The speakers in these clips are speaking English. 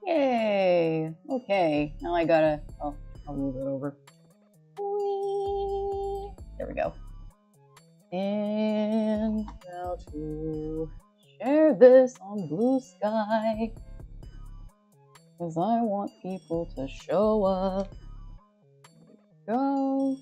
Yay! Okay, now I gotta... Oh, I'll move it over. Whee! There we go. And now to share this on Blue Sky. Because I want people to show up. There we go.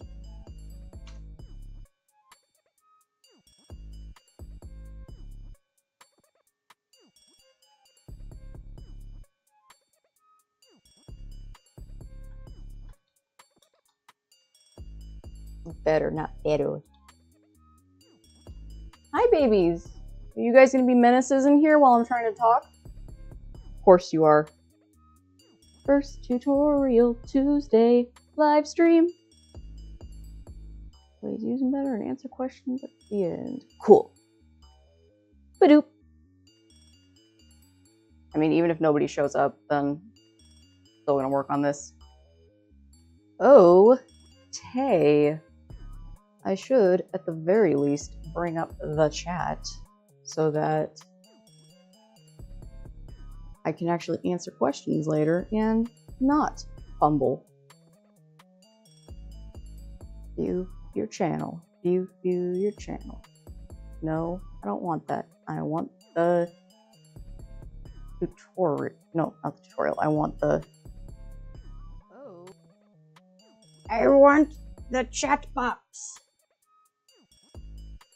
Better, not better. Hi, babies. Are you guys gonna be menaces in here while I'm trying to talk? Of course you are. First tutorial Tuesday live stream. Please use them better and answer questions at the end. Cool. Badoop. I mean, even if nobody shows up, then still gonna work on this. Oh, Tay. I should, at the very least, bring up the chat so that I can actually answer questions later and not fumble. View your channel. View your channel. No, I don't want that. I want the tutorial. No, not the tutorial. I want the... Oh. I want the chat box.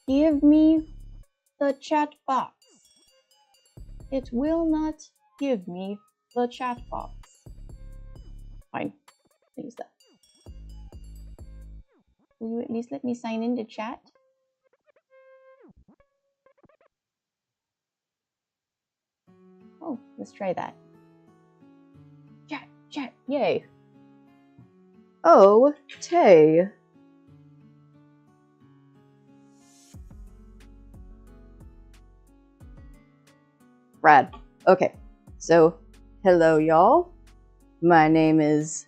Give me the chat box. It will not give me the chat box. Fine. I'll use that. Will you at least let me sign into chat? Oh, let's try that. Chat, yay. Oh, Tay. Rad. Okay, so hello y'all. My name is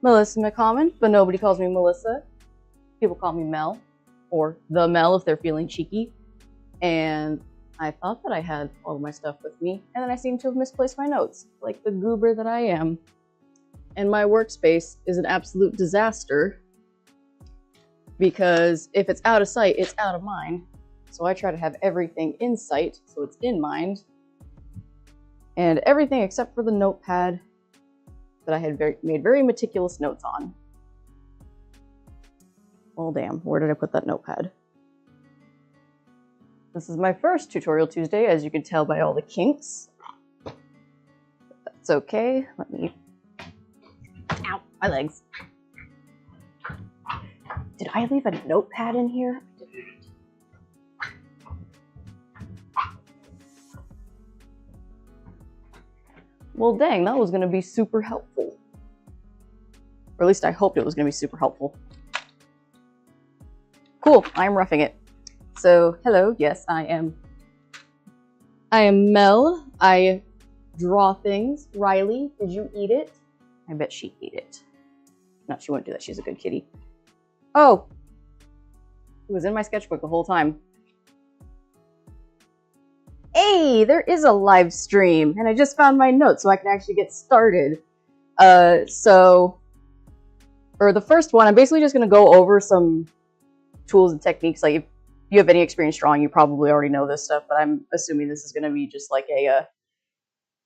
Melissa McCommon, but nobody calls me Melissa. People call me Mel, or the Mel if they're feeling cheeky. And I thought that I had all of my stuff with me, and then I seem to have misplaced my notes, like the goober that I am. And my workspace is an absolute disaster, because if it's out of sight, it's out of mind. So I try to have everything in sight, so it's in mind. And everything except for the notepad that I had made very meticulous notes on. Well, damn, where did I put that notepad? This is my first Tutorial Tuesday, as you can tell by all the kinks. That's okay. Let me... Ow, my legs. Did I leave a notepad in here? Well, dang, that was going to be super helpful. Or at least I hoped it was going to be super helpful. Cool, I'm roughing it. So, hello, yes, I am Mel. I draw things. Riley, did you eat it? I bet she ate it. No, she wouldn't do that. She's a good kitty. Oh! It was in my sketchbook the whole time. Hey, there is a live stream, and I just found my notes so I can actually get started. For the first one, I'm basically just going to go over some tools and techniques. Like, if you have any experience drawing, you probably already know this stuff, but I'm assuming this is going to be just like a,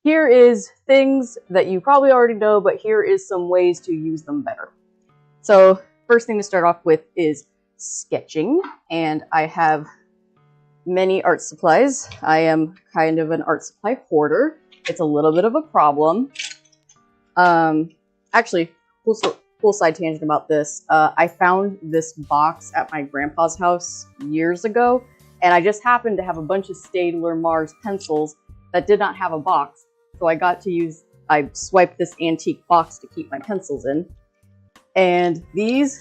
here is things that you probably already know, but here is some ways to use them better. So, first thing to start off with is sketching, and I have many art supplies. I am kind of an art supply hoarder. It's a little bit of a problem. Actually, cool side tangent about this. I found this box at my grandpa's house years ago, and I just happened to have a bunch of Staedtler Mars pencils that did not have a box. So I swiped this antique box to keep my pencils in. And these,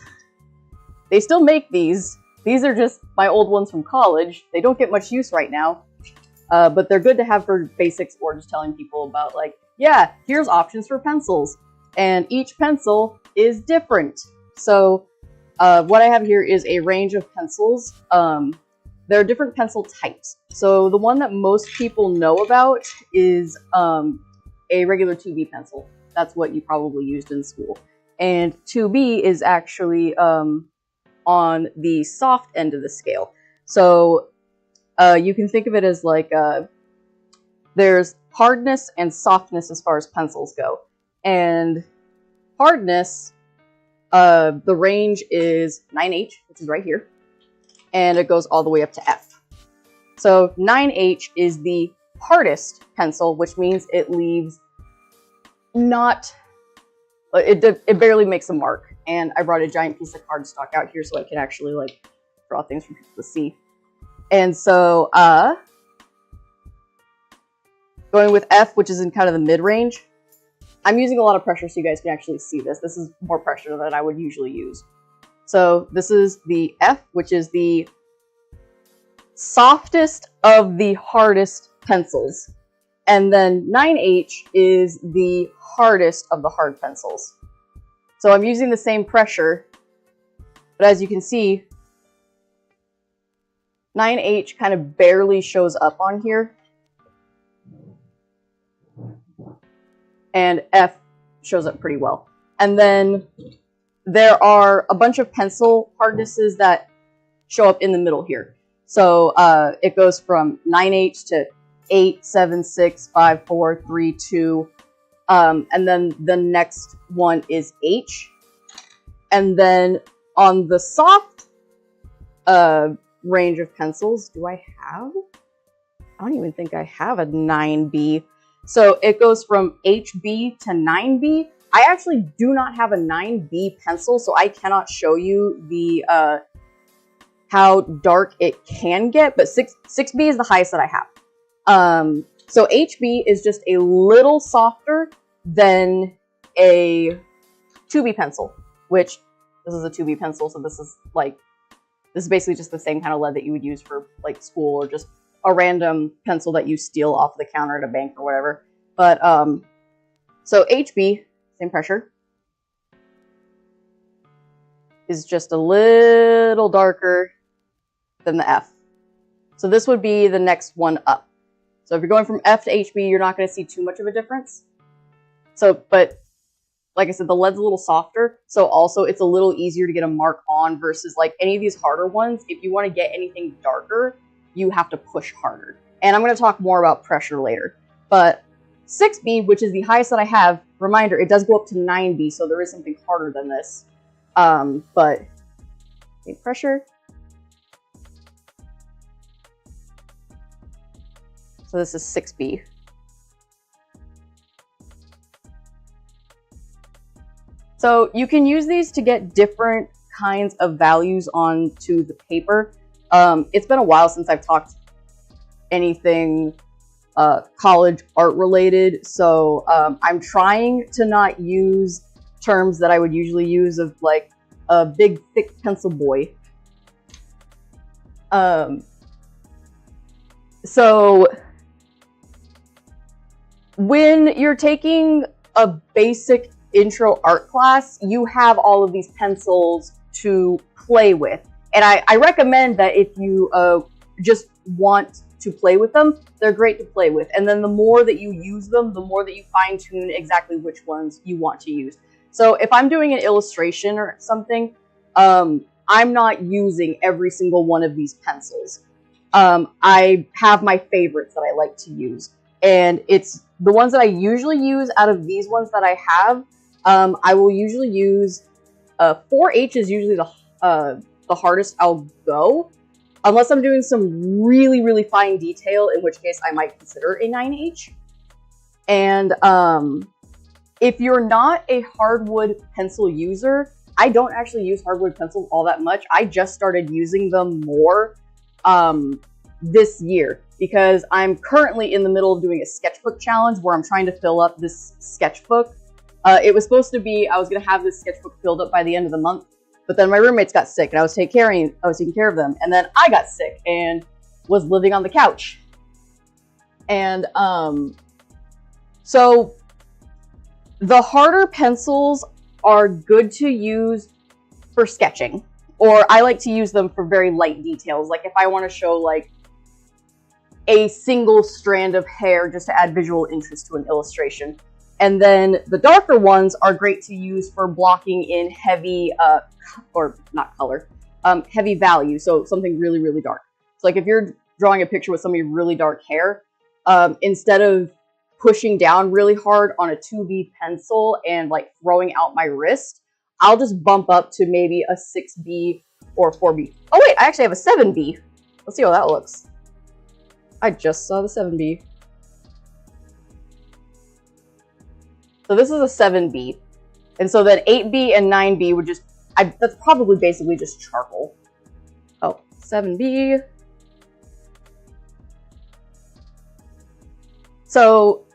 they still make these. These are just my old ones from college. They don't get much use right now, but they're good to have for basics or just telling people about, like, yeah, here's options for pencils. And each pencil is different. So what I have here is a range of pencils. There are different pencil types. So the one that most people know about is a regular 2B pencil. That's what you probably used in school. And 2B is actually on the soft end of the scale. So you can think of it as like there's hardness and softness as far as pencils go. And hardness, the range is 9H, which is right here, and it goes all the way up to F. So 9H is the hardest pencil, which means it leaves not, it barely makes a mark. And I brought a giant piece of cardstock out here so I can actually like draw things for people to see. And so going with F, which is in kind of the mid-range, I'm using a lot of pressure so you guys can actually see this. This is more pressure than I would usually use. So this is the F, which is the softest of the hardest pencils. And then 9H is the hardest of the hard pencils. So I'm using the same pressure, but as you can see, 9H kind of barely shows up on here. And F shows up pretty well. And then there are a bunch of pencil hardnesses that show up in the middle here. So it goes from 9H to 8, 7, 6, 5, 4, 3, 2. And then the next one is H. And then on the soft range of pencils, do I have? I don't even think I have a 9B. So it goes from HB to 9B. I actually do not have a 9B pencil, so I cannot show you the how dark it can get, but 6B is the highest that I have. So HB is just a little softer than a 2B pencil, which this is a 2B pencil, so this is basically just the same kind of lead that you would use for like school or just a random pencil that you steal off the counter at a bank or whatever. But so HB, same pressure, is just a little darker than the F. So this would be the next one up. So if you're going from F to HB, you're not going to see too much of a difference. So, but like I said, the lead's a little softer, so also it's a little easier to get a mark on versus like any of these harder ones. If you want to get anything darker, you have to push harder. And I'm going to talk more about pressure later. But 6B, which is the highest that I have, reminder, it does go up to 9B, so there is something harder than this. But pressure. So this is 6B. So you can use these to get different kinds of values onto the paper. It's been a while since I've talked anything college art related, so I'm trying to not use terms that I would usually use of like a big thick pencil boy. So when you're taking a basic intro art class, you have all of these pencils to play with. And I recommend that if you just want to play with them, they're great to play with. And then the more that you use them, the more that you fine tune exactly which ones you want to use. So if I'm doing an illustration or something, I'm not using every single one of these pencils. I have my favorites that I like to use. And it's the ones that I usually use out of these ones that I have. I will usually use 4H is usually the hardest I'll go, unless I'm doing some really, really fine detail, in which case I might consider a 9H. And if you're not a hardwood pencil user, I don't actually use hardwood pencils all that much. I just started using them more this year because I'm currently in the middle of doing a sketchbook challenge where I'm trying to fill up this sketchbook. It was supposed to be, I was going to have this sketchbook filled up by the end of the month, but then my roommates got sick and I was taking care of them. And then I got sick and was living on the couch. And so the harder pencils are good to use for sketching, or I like to use them for very light details. Like if I want to show like a single strand of hair just to add visual interest to an illustration. And then the darker ones are great to use for blocking in heavy, or not color, heavy value, so something really, really dark. So like if you're drawing a picture with somebody with really dark hair, instead of pushing down really hard on a 2B pencil and like throwing out my wrist, I'll just bump up to maybe a 6B or 4B. Oh wait, I actually have a 7B. Let's see how that looks. I just saw the 7B. So this is a 7B. And so then 8B and 9B would just, that's probably basically just charcoal. Oh, 7B. So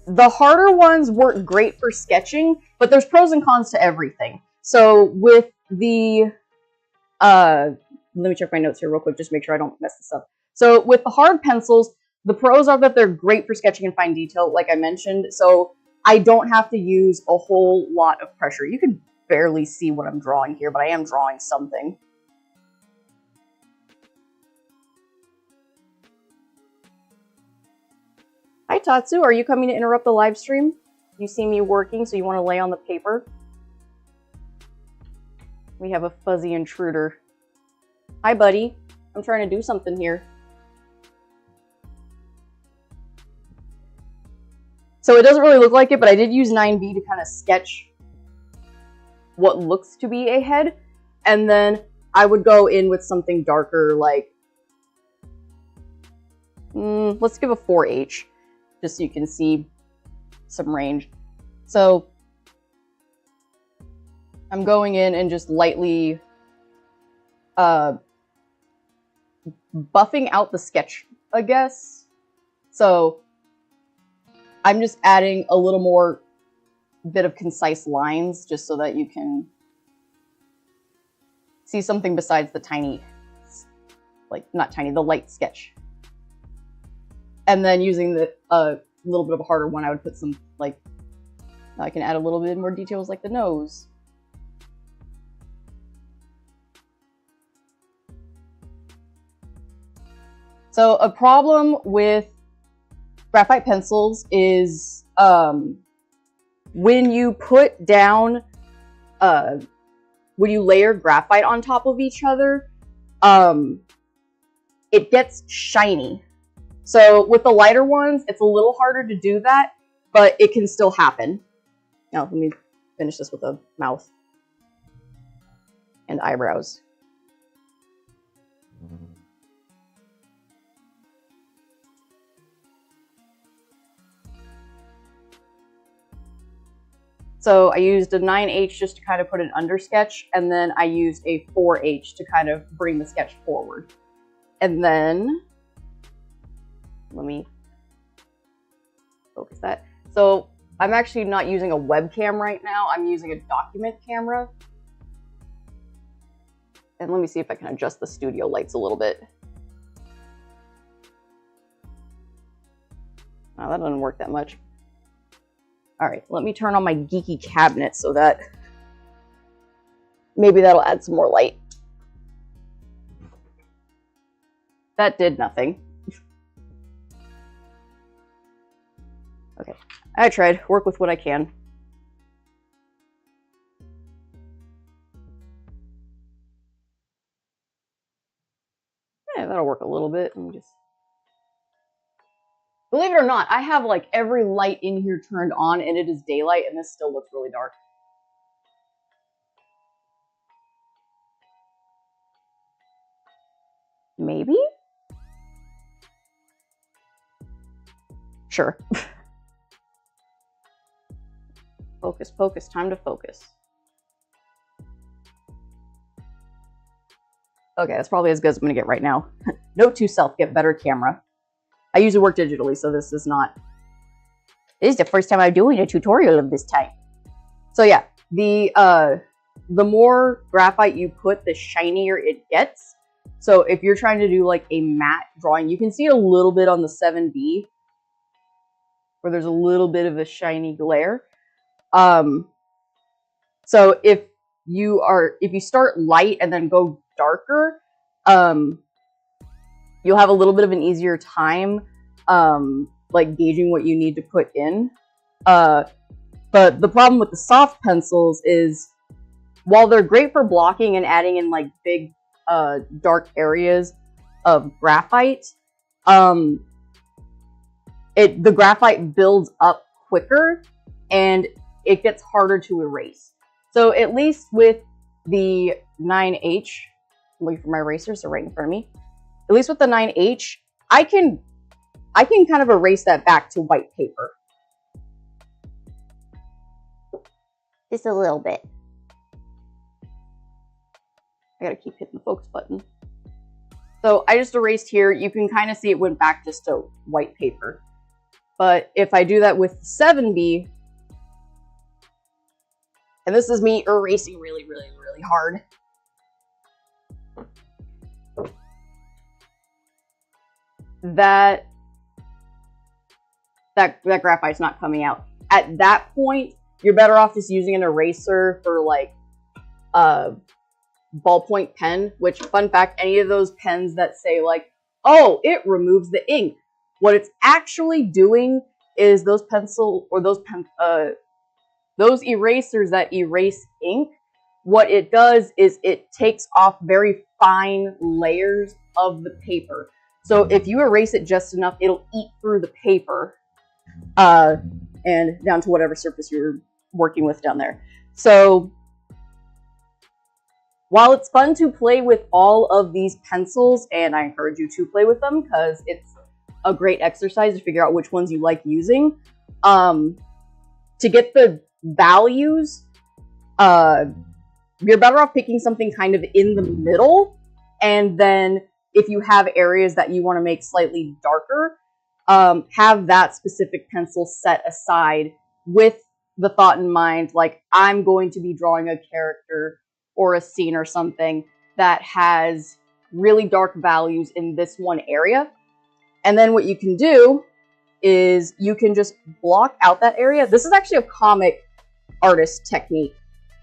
the harder ones work great for sketching, but there's pros and cons to everything. So with the, let me check my notes here real quick, just make sure I don't mess this up. So with the hard pencils, the pros are that they're great for sketching in fine detail, like I mentioned. So I don't have to use a whole lot of pressure. You can barely see what I'm drawing here, but I am drawing something. Hi Tatsu, are you coming to interrupt the live stream? You see me working, so you want to lay on the paper? We have a fuzzy intruder. Hi buddy, I'm trying to do something here. So it doesn't really look like it, but I did use 9B to kind of sketch what looks to be a head. And then I would go in with something darker, like, let's give a 4H, just so you can see some range. So I'm going in and just lightly buffing out the sketch, I guess. So I'm just adding a little more bit of concise lines just so that you can see something besides the tiny, like not tiny, the light sketch. And then using the little bit of a harder one, I would put some, like, I can add a little bit more details like the nose. So a problem with graphite pencils is when you put down, when you layer graphite on top of each other, it gets shiny. So with the lighter ones, it's a little harder to do that, but it can still happen. Now, let me finish this with a mouth and eyebrows. So I used a 9H just to kind of put an under sketch, and then I used a 4H to kind of bring the sketch forward. And then, let me focus that. So I'm actually not using a webcam right now. I'm using a document camera. And let me see if I can adjust the studio lights a little bit. Oh, that doesn't work that much. All right, let me turn on my geeky cabinet so that maybe that'll add some more light. That did nothing. Okay, I tried. Work with what I can. Yeah, that'll work a little bit. Let me just... Believe it or not, I have like every light in here turned on and it is daylight and this still looks really dark. Maybe? Sure. Focus, focus, time to focus. Okay, that's probably as good as I'm gonna get right now. Note to self, get better camera. I usually work digitally, so this is not... This is the first time I'm doing a tutorial of this type. So yeah, the more graphite you put, the shinier it gets. So if you're trying to do like a matte drawing, you can see a little bit on the 7B, where there's a little bit of a shiny glare. So if you start light and then go darker, you'll have a little bit of an easier time, like gauging what you need to put in. But the problem with the soft pencils is, while they're great for blocking and adding in like big, dark areas of graphite, the graphite builds up quicker and it gets harder to erase. So at least with the 9H, I'm looking for my erasers, they're right in front of me. At least with the 9H, I can kind of erase that back to white paper. Just a little bit. I gotta keep hitting the focus button. So I just erased here. You can kind of see it went back just to white paper. But if I do that with 7B, and this is me erasing really, really, really hard. That graphite's not coming out. At that point, you're better off just using an eraser for like a ballpoint pen, which, fun fact, any of those pens that say like, oh, it removes the ink, what it's actually doing is those erasers that erase ink, what it does is it takes off very fine layers of the paper. So if you erase it just enough, it'll eat through the paper and down to whatever surface you're working with down there. So while it's fun to play with all of these pencils, and I encourage you to play with them because it's a great exercise to figure out which ones you like using, to get the values, you're better off picking something kind of in the middle, and then if you have areas that you want to make slightly darker, have that specific pencil set aside with the thought in mind, like, I'm going to be drawing a character or a scene or something that has really dark values in this one area. And then what you can do is you can just block out that area. This is actually a comic artist technique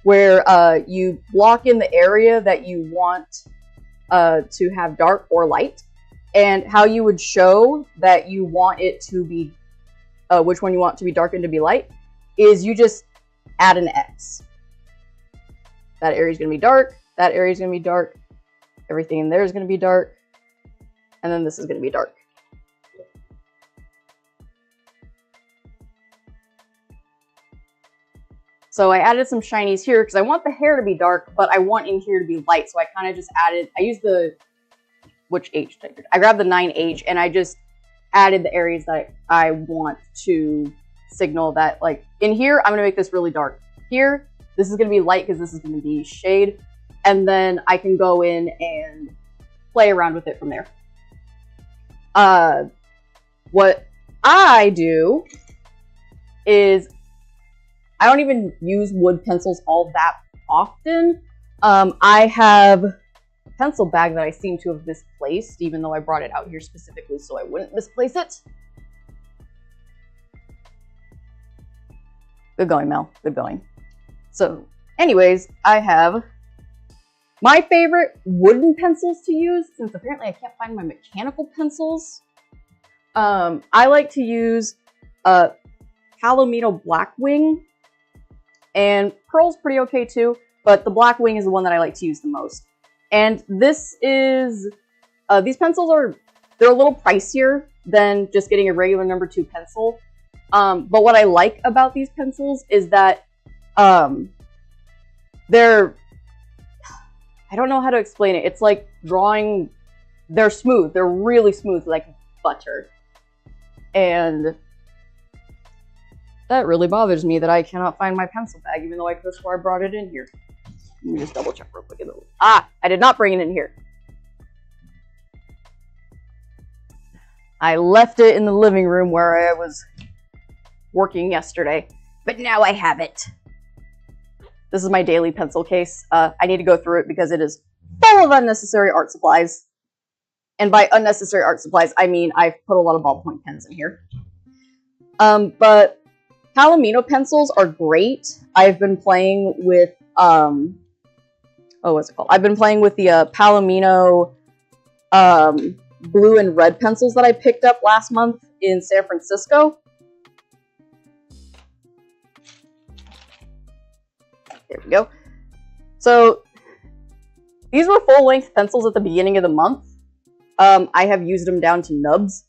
where you block in the area that you want to have dark or light, and how you would show that you want it to be, which one you want to be dark and to be light, is you just add an X. That area is going to be dark, that area is going to be dark, everything in there is going to be dark, and then this is going to be dark. So I added some shinies here because I want the hair to be dark, but I want in here to be light. So I kind of just added, I used the, which H? I grabbed the 9H and I just added the areas that I want to signal that, like, in here, I'm going to make this really dark. Here, this is going to be light because this is going to be shade. And then I can go in and play around with it from there. What I do is I don't even use wood pencils all that often. I have a pencil bag that I seem to have misplaced, even though I brought it out here specifically so I wouldn't misplace it. Good going, Mel. Good going. So, anyways, I have my favorite wooden pencils to use, since apparently I can't find my mechanical pencils. I like to use Palomino Blackwing, and Pearl's pretty okay too, but the Blackwing is the one that I like to use the most. And this is, these pencils they're a little pricier than just getting a regular number 2 pencil. But what I like about these pencils is that they're, I don't know how to explain it. It's like drawing, they're smooth. They're really smooth, like butter. And that really bothers me that I cannot find my pencil bag, even though I could have sworn I brought it in here. Let me just double check real quick. Ah, I did not bring it in here. I left it in the living room where I was working yesterday, but now I have it. This is my daily pencil case. I need to go through it because it is full of unnecessary art supplies. And by unnecessary art supplies, I mean I've put a lot of ballpoint pens in here. But Palomino pencils are great. I've been playing with, what's it called? I've been playing with the Palomino blue and red pencils that I picked up last month in San Francisco. There we go. So these were full-length pencils at the beginning of the month. I have used them down to nubs.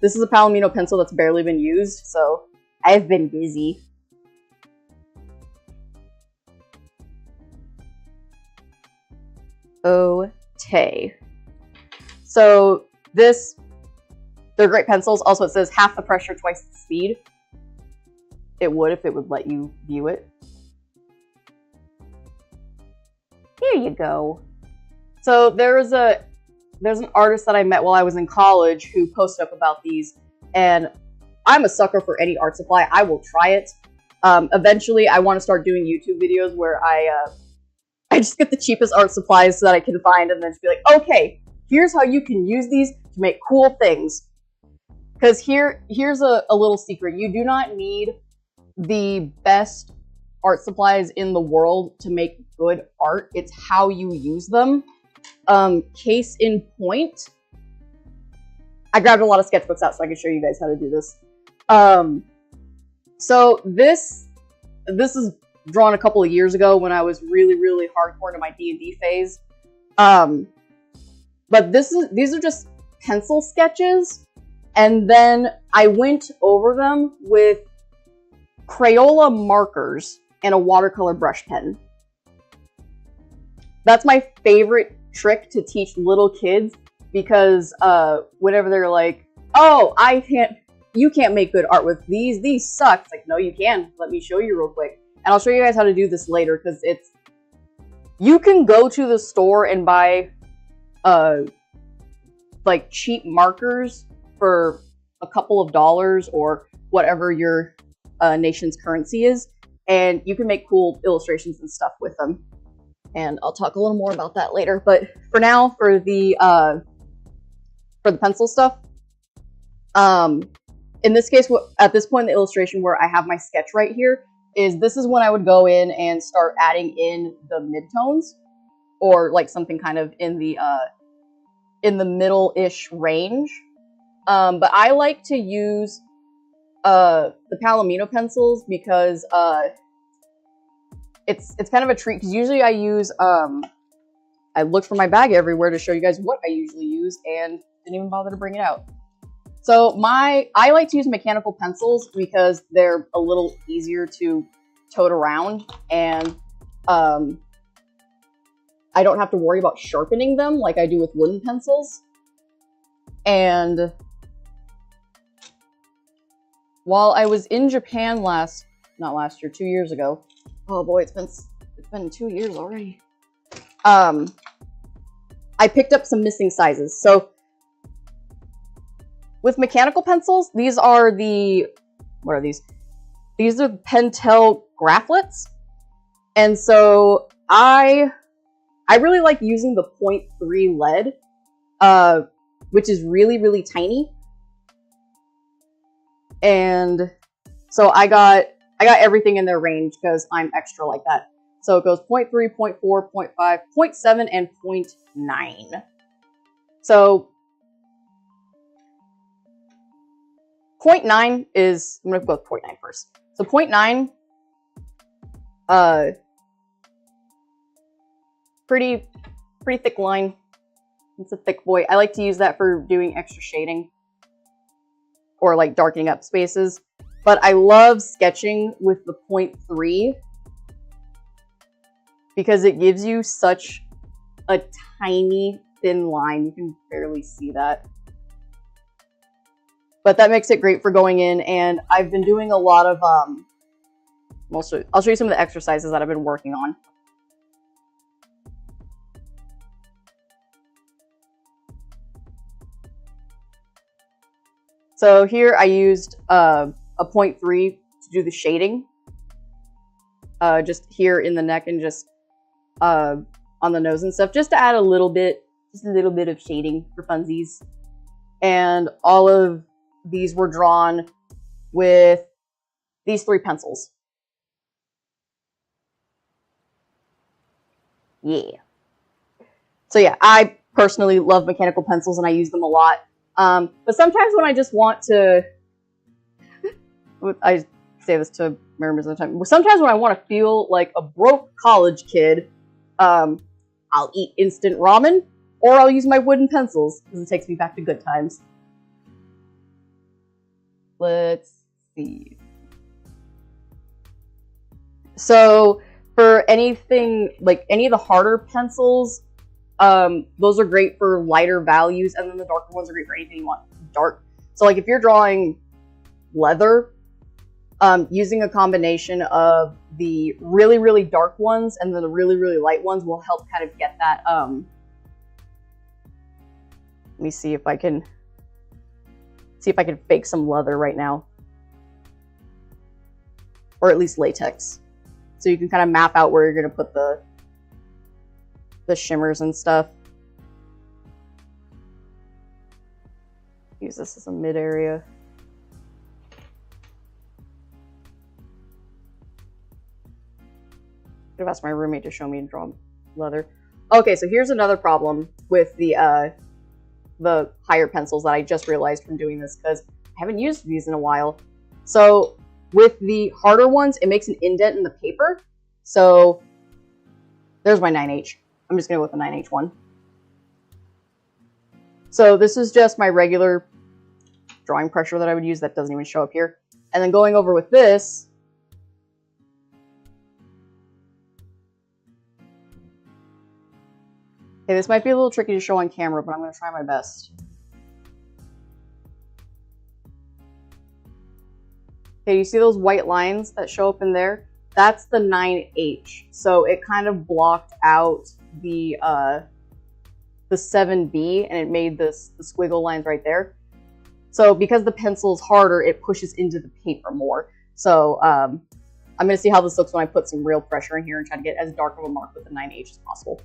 This is a Palomino pencil that's barely been used, so I've been busy. Okay. So they're great pencils. Also, it says half the pressure, twice the speed. It would if it would let you view it. Here you go. So there's an artist that I met while I was in college who posted up about these, and I'm a sucker for any art supply. I will try it. Eventually, I want to start doing YouTube videos where I just get the cheapest art supplies so that I can find, and then just be like, okay, here's how you can use these to make cool things. Because here's a little secret. You do not need the best art supplies in the world to make good art. It's how you use them. Case in point, I grabbed a lot of sketchbooks out so I can show you guys how to do this. So this is drawn a couple of years ago when I was really hardcore into my D&D phase. But these are just pencil sketches, and then I went over them with Crayola markers and a watercolor brush pen. That's my favorite trick to teach little kids, because whenever they're like, oh, you can't make good art with these suck. It's like, no, you can. Let me show you real quick. And I'll show you guys how to do this later, because you can go to the store and buy like cheap markers for a couple of dollars or whatever your nation's currency is, and you can make cool illustrations and stuff with them. And I'll talk a little more about that later. But for now, for the pencil stuff, in this case, at this point in the illustration where I have my sketch right here, this is when I would go in and start adding in the midtones, or like something kind of in the middle-ish range. But I like to use the Palomino pencils because it's kind of a treat, because usually I use I looked for my bag everywhere to show you guys what I usually use, and didn't even bother to bring it out. So I like to use mechanical pencils because they're a little easier to tote around, and I don't have to worry about sharpening them like I do with wooden pencils. And while I was in Japan not last year, 2 years ago. Oh boy, it's been 2 years already. I picked up some missing sizes. So with mechanical pencils, these are what are these? These are Pentel Graphlets. And so I really like using the 0.3 lead, which is really tiny. And so I got everything in their range because I'm extra like that. So it goes 0.3, 0.4, 0.5, 0.7, and 0.9. So 0.9 is, I'm going to go with 0.9 first. So 0.9, pretty thick line. It's a thick boy. I like to use that for doing extra shading or like darkening up spaces. But I love sketching with the 0.3 because it gives you such a tiny thin line. You can barely see that. But that makes it great for going in, and I've been doing a lot of, I'll show you some of the exercises that I've been working on. So here I used a 0.3 to do the shading, just here in the neck and just on the nose and stuff, just to add a little bit of shading for funsies. And all of these were drawn with these 3 pencils. Yeah. So yeah, I personally love mechanical pencils and I use them a lot. But sometimes when I just want to, I say this to members of the time, sometimes when I want to feel like a broke college kid, I'll eat instant ramen, or I'll use my wooden pencils, because it takes me back to good times. Let's see. So, for anything, like any of the harder pencils, those are great for lighter values, and then the darker ones are great for anything you want dark. So, like if you're drawing leather, using a combination of the really, really dark ones and then the really, really light ones will help kind of get that, let me see if I can fake some leather right now. Or at least latex. So you can kind of map out where you're going to put the shimmers and stuff. Use this as a mid area. Could have asked my roommate to show me and draw leather. Okay, so here's another problem with the higher pencils that I just realized from doing this, because I haven't used these in a while. So with the harder ones, it makes an indent in the paper. So there's my 9H. I'm just going to go with the 9H one. So this is just my regular drawing pressure that I would use that doesn't even show up here. And then going over with this, okay, this might be a little tricky to show on camera, but I'm going to try my best. Okay, you see those white lines that show up in there? That's the 9H. So it kind of blocked out the 7B, and it made the squiggle lines right there. So because the pencil is harder, it pushes into the paper more. So I'm going to see how this looks when I put some real pressure in here and try to get as dark of a mark with the 9H as possible.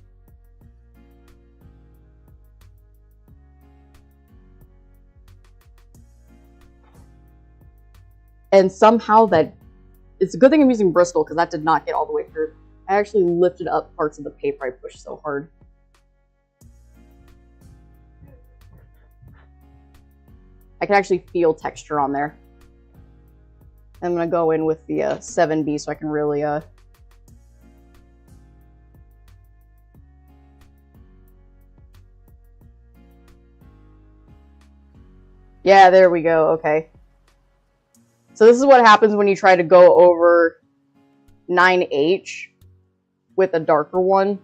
And somehow it's a good thing I'm using Bristol, because that did not get all the way through. I actually lifted up parts of the paper I pushed so hard. I can actually feel texture on there. I'm going to go in with the 7B so I can really... Yeah, there we go. Okay. So this is what happens when you try to go over 9H with a darker one.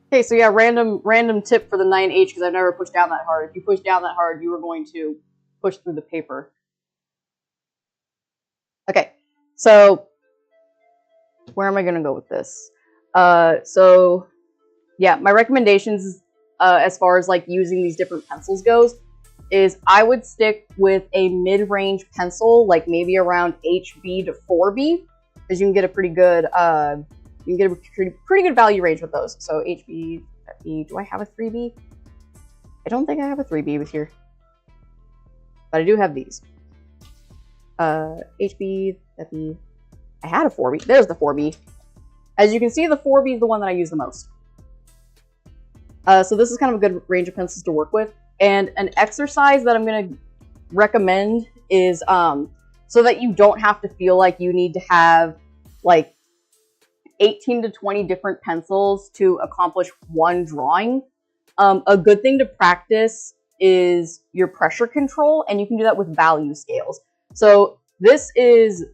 Okay, so yeah, random tip for the 9H, because I've never pushed down that hard. If you push down that hard, you are going to push through the paper. Okay, so where am I going to go with this? So yeah, my recommendations as far as like using these different pencils goes is I would stick with a mid-range pencil, like maybe around HB to 4B, because you can get a pretty good pretty good value range with those. So HB, FB, do I have a 3B? I don't think I have a 3B with here, but I do have these. HB, FB, I had a 4B. There's the 4B. As you can see, the 4B is the one that I use the most. So this is kind of a good range of pencils to work with. And an exercise that I'm going to recommend is so that you don't have to feel like you need to have like 18 to 20 different pencils to accomplish one drawing. A good thing to practice is your pressure control, and you can do that with value scales. So this is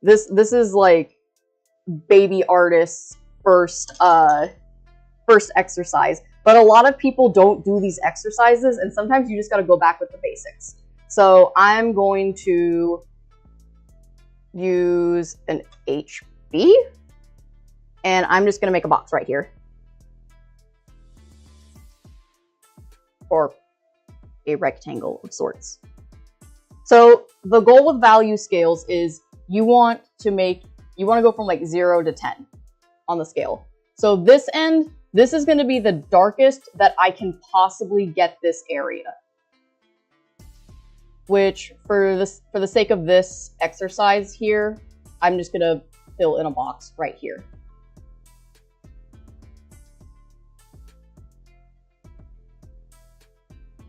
this is like baby artists' first exercise, but a lot of people don't do these exercises, and sometimes you just got to go back with the basics. So I'm going to use an HB, and I'm just going to make a box right here, or a rectangle of sorts. So the goal with value scales is you want to go from like 0 to 10 on the scale. So this end, this is going to be the darkest that I can possibly get this area. which for the sake of this exercise here, I'm just gonna fill in a box right here.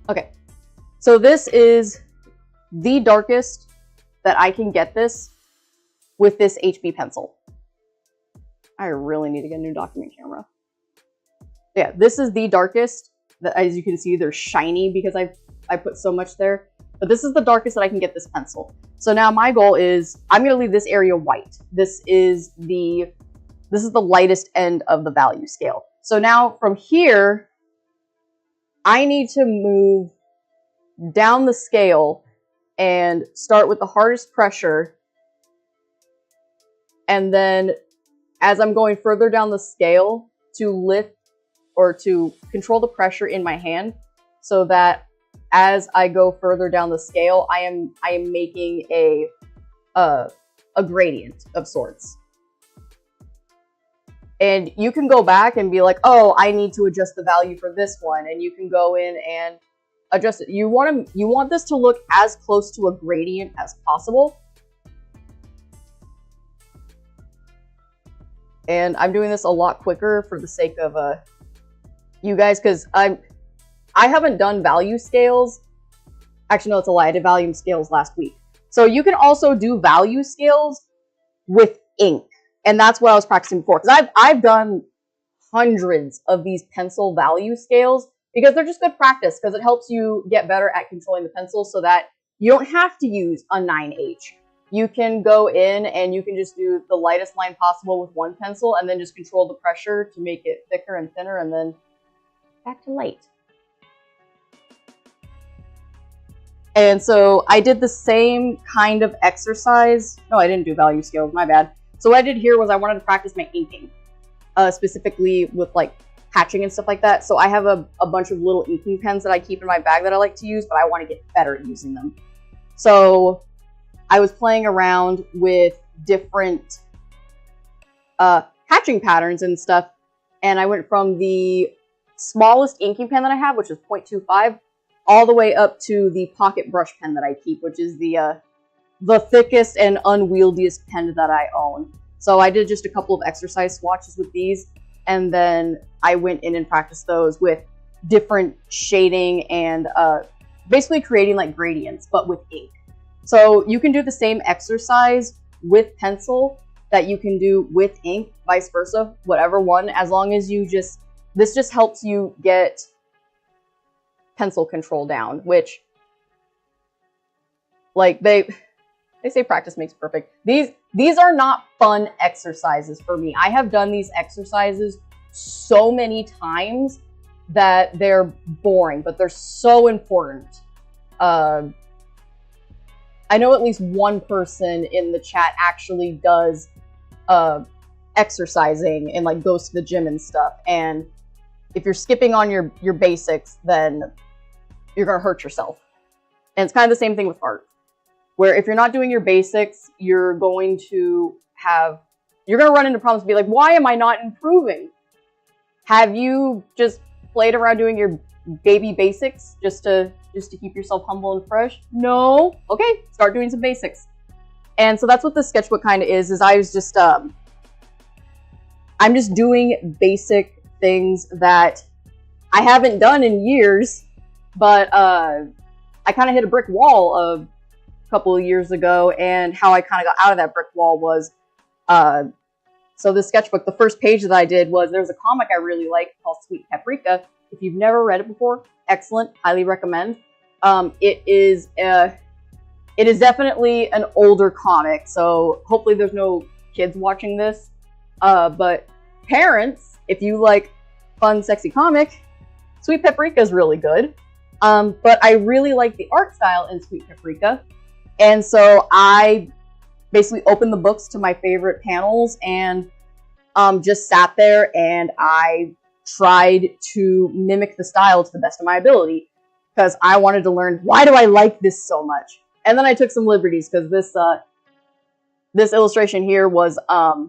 Okay, so this is the darkest that I can get this with this HB pencil. I really need to get a new document camera. Yeah, this is the darkest. As you can see, they're shiny because I put so much there. But this is the darkest that I can get this pencil. So now my goal is I'm going to leave this area white. This is the lightest end of the value scale. So now from here, I need to move down the scale and start with the hardest pressure. And then as I'm going further down the scale, to lift or to control the pressure in my hand so that as I go further down the scale, I am making a gradient of sorts. And you can go back and be like, oh, I need to adjust the value for this one, and you can go in and adjust it. You want this to look as close to a gradient as possible. And I'm doing this a lot quicker for the sake of you guys, because I haven't done value scales. Actually, no, it's a lie. I did value scales last week. So you can also do value scales with ink. And that's what I was practicing before. Because I've done hundreds of these pencil value scales because they're just good practice, because it helps you get better at controlling the pencil so that you don't have to use a 9H. You can go in and you can just do the lightest line possible with one pencil and then just control the pressure to make it thicker and thinner, and then back to light. And so I did the same kind of exercise. No, I didn't do value scales, my bad. So what I did here was I wanted to practice my inking, specifically with like hatching and stuff like that. So I have a bunch of little inking pens that I keep in my bag that I like to use, but I want to get better at using them. So I was playing around with different hatching patterns and stuff, and I went from the smallest inking pen that I have, which is 0.25, all the way up to the pocket brush pen that I keep, which is the thickest and unwieldiest pen that I own. So I did just a couple of exercise swatches with these, and then I went in and practiced those with different shading and basically creating like gradients, but with ink. So you can do the same exercise with pencil that you can do with ink, vice versa, whatever one, as long as you just, this just helps you get pencil control down, which, like, they say practice makes perfect. These are not fun exercises for me. I have done these exercises so many times that they're boring, but they're so important. I know at least one person in the chat actually does exercising and like goes to the gym and stuff. And if you're skipping on your basics, then you're gonna hurt yourself. And it's kind of the same thing with art, where if you're not doing your basics, you're going to run into problems and be like, why am I not improving? Have you just played around doing your baby basics just to keep yourself humble and fresh? No? Okay, start doing some basics. And so that's what this sketchbook kind of is I was just, I'm just doing basic things that I haven't done in years, but I kind of hit a brick wall a couple of years ago, and how I kind of got out of that brick wall was, so this sketchbook, the first page that I did was, there's a comic I really like called Sweet Paprika. If you've never read it before, excellent, highly recommend. It is definitely an older comic, so hopefully there's no kids watching this. But parents, if you like fun, sexy comic, Sweet Paprika is really good. But I really like the art style in Sweet Paprika. And so I basically opened the books to my favorite panels and just sat there and I tried to mimic the style to the best of my ability, because I wanted to learn, why do I like this so much? And then I took some liberties, because this illustration here was, I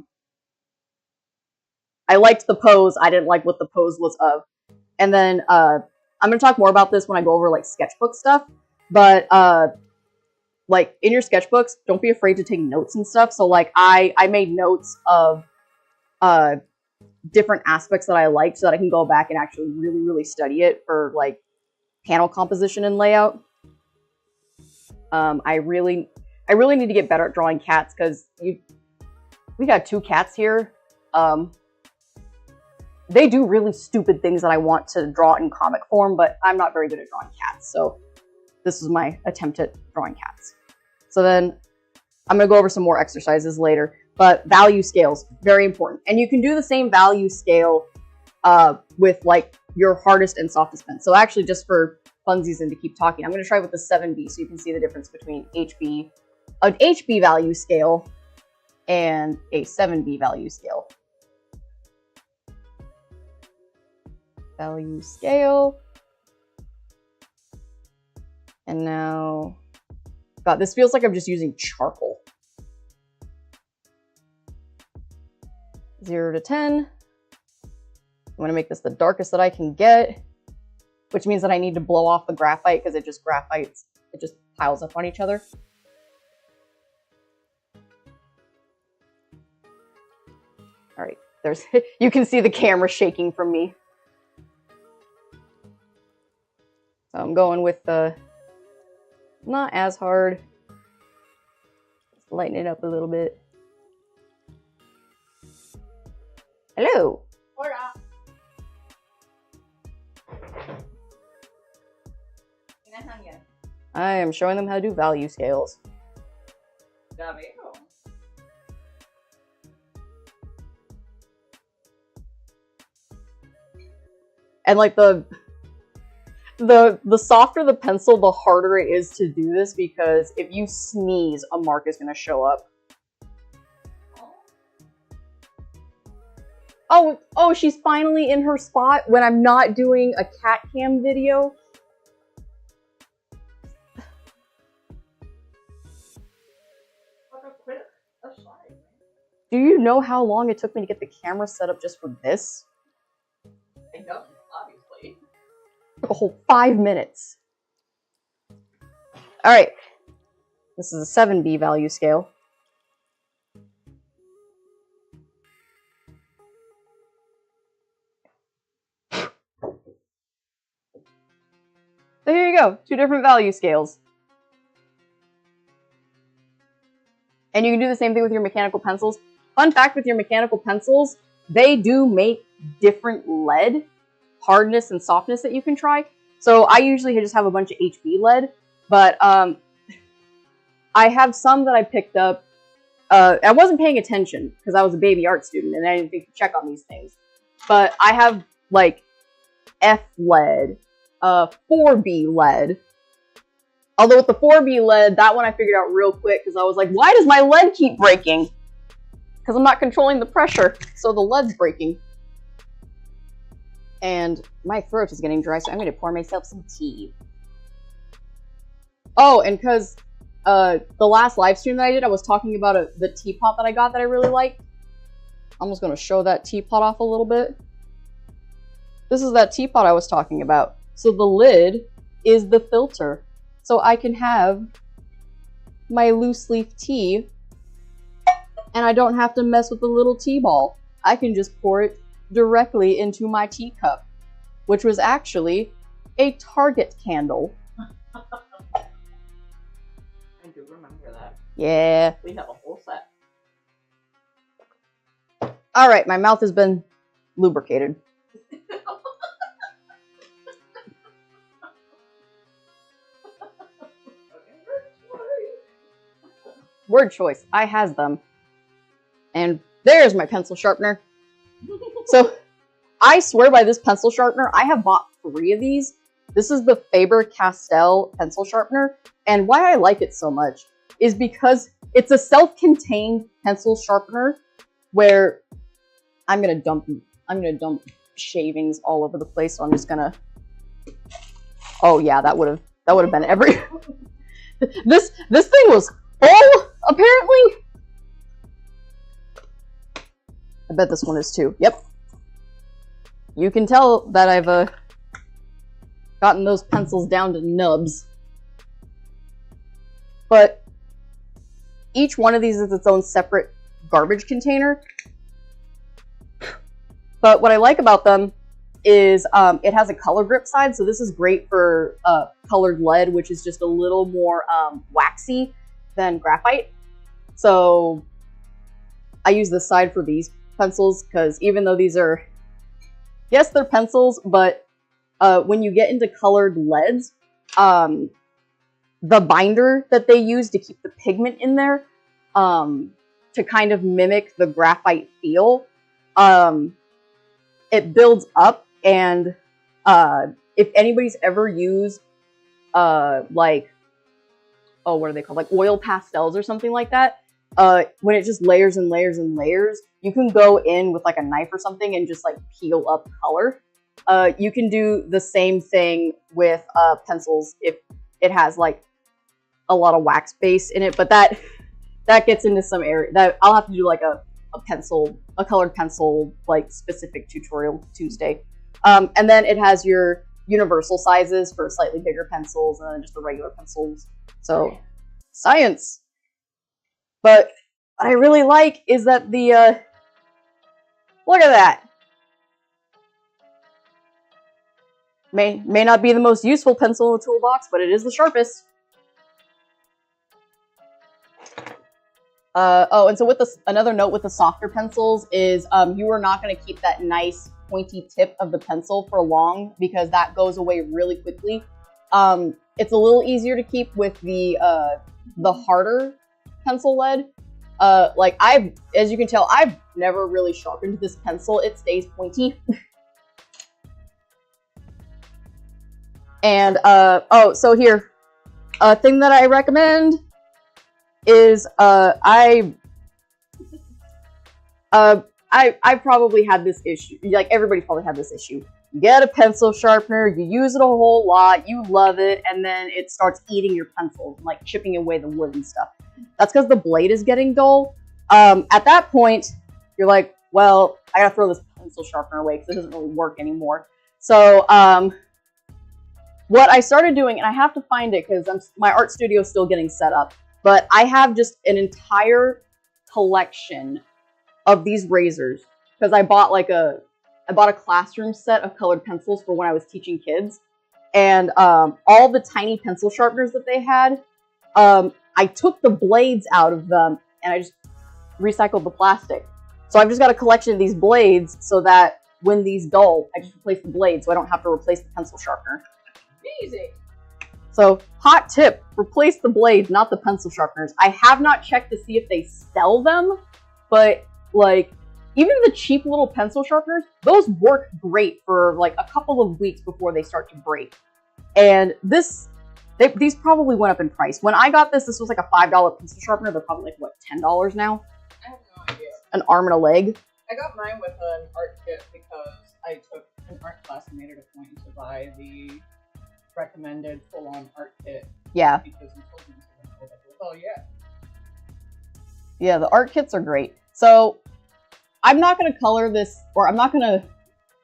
liked the pose, I didn't like what the pose was of. And then I'm going to talk more about this when I go over like sketchbook stuff, but like in your sketchbooks, don't be afraid to take notes and stuff. So like I made notes of different aspects that I liked so that I can go back and actually really, really study it for like panel composition and layout. I really need to get better at drawing cats because we got 2 cats here. They do really stupid things that I want to draw in comic form, but I'm not very good at drawing cats. So this is my attempt at drawing cats. So then I'm going to go over some more exercises later, but value scales, very important. And you can do the same value scale with like your hardest and softest pen. So actually, just for funsies and to keep talking, I'm going to try with the 7B so you can see the difference between an HB value scale and a 7B value scale. Value scale. And now, God, this feels like I'm just using charcoal. 0 to 10. I'm going to make this the darkest that I can get, which means that I need to blow off the graphite because it just piles up on each other. All right, you can see the camera shaking from me. So I'm going with the not as hard. Just lighten it up a little bit. Hello. Hola. I am showing them how to do value scales. Ya veo. And like the softer the pencil, the harder it is to do this because if you sneeze, a mark is going to show up. Oh, she's finally in her spot when I'm not doing a cat cam video. Do you know how long it took me to get the camera set up just for this? I don't, obviously. A whole 5 minutes. Alright. This is a 7B value scale. So here you go, 2 different value scales. And you can do the same thing with your mechanical pencils. Fun fact with your mechanical pencils, they do make different lead hardness and softness that you can try. So I usually just have a bunch of HB lead, but I have some that I picked up. I wasn't paying attention because I was a baby art student and I didn't think to check on these things. But I have like F lead, 4B lead. Although with the 4B lead, that one I figured out real quick because I was like, why does my lead keep breaking? Because I'm not controlling the pressure, so the lead's breaking. And my throat is getting dry, so I'm going to pour myself some tea. Oh, and because the last live stream that I did, I was talking about the teapot that I got that I really like. I'm just going to show that teapot off a little bit. This is that teapot I was talking about. So the lid is the filter. So I can have my loose leaf tea, and I don't have to mess with the little tea ball. I can just pour it directly into my teacup, which was actually a Target candle. I do remember that. Yeah. We have a whole set. All right, my mouth has been lubricated. Word choice. I has them. And there's my pencil sharpener. So, I swear by this pencil sharpener, I have bought 3 of these. This is the Faber-Castell pencil sharpener. And why I like it so much is because it's a self-contained pencil sharpener where I'm gonna dump shavings all over the place, so I'm just gonna... Oh yeah, that would have been every... This thing was full, apparently. I bet this one is too. Yep. You can tell that I've gotten those pencils down to nubs. but each one of these is its own separate garbage container. But what I like about them is it has a color grip side, so this is great for colored lead, which is just a little more waxy than graphite. So I use this side for these pencils because even though these are, yes, they're pencils, but when you get into colored leads, the binder that they use to keep the pigment in there to kind of mimic the graphite feel, it builds up. And if anybody's ever used like, oh, what are they called? Like oil pastels or something like that, when it just layers and layers and layers, you can go in with like a knife or something and just like peel up color. You can do the same thing with pencils if it has like a lot of wax base in it, but that gets into some area that I'll have to do like a colored pencil like specific tutorial Tuesday. And then it has your universal sizes for slightly bigger pencils and then just the regular pencils. So science. But what I really like is that the look at that. May not be the most useful pencil in the toolbox, but it is the sharpest. Oh, and so with another note with the softer pencils is you are not going to keep that nice pointy tip of the pencil for long because that goes away really quickly. It's a little easier to keep with the harder pencil lead. Like as you can tell, I've never really sharpened this pencil. It stays pointy. And oh, so here, a thing that I recommend is I probably had this issue. Like everybody's probably had this issue. You get a pencil sharpener, you use it a whole lot, you love it, and then it starts eating your pencil, like chipping away the wood and stuff. That's because the blade is getting dull. At that point, you're like, well, I gotta throw this pencil sharpener away because it doesn't really work anymore. So what I started doing, and I have to find it because my art studio is still getting set up, but I have just an entire collection of these razors because I bought a classroom set of colored pencils for when I was teaching kids, and all the tiny pencil sharpeners that they had, I took the blades out of them and I just recycled the plastic. So I've just got a collection of these blades so that when these dull, I just replace the blade so I don't have to replace the pencil sharpener. Easy. So, hot tip, replace the blade, not the pencil sharpeners. I have not checked to see if they sell them, but like, even the cheap little pencil sharpeners, those work great for like a couple of weeks before they start to break. And these probably went up in price. When I got this was like a $5 pencil sharpener. They're probably like, what, $10 now? I have no idea. An arm and a leg. I got mine with an art kit because I took an art class and made it a point to buy the recommended full-on art kit. Yeah. Because you told me so. Oh yeah. Yeah, the art kits are great. So I'm not going to color this, or I'm not going to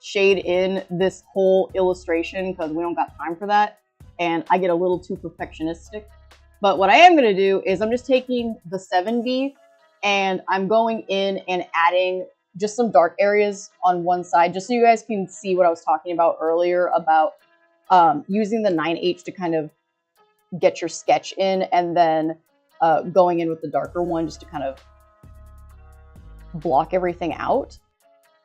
shade in this whole illustration because we don't got time for that. And I get a little too perfectionistic. But what I am going to do is I'm just taking the 7B and I'm going in and adding just some dark areas on one side, just so you guys can see what I was talking about earlier about using the 9H to kind of get your sketch in, and then going in with the darker one just to kind of block everything out.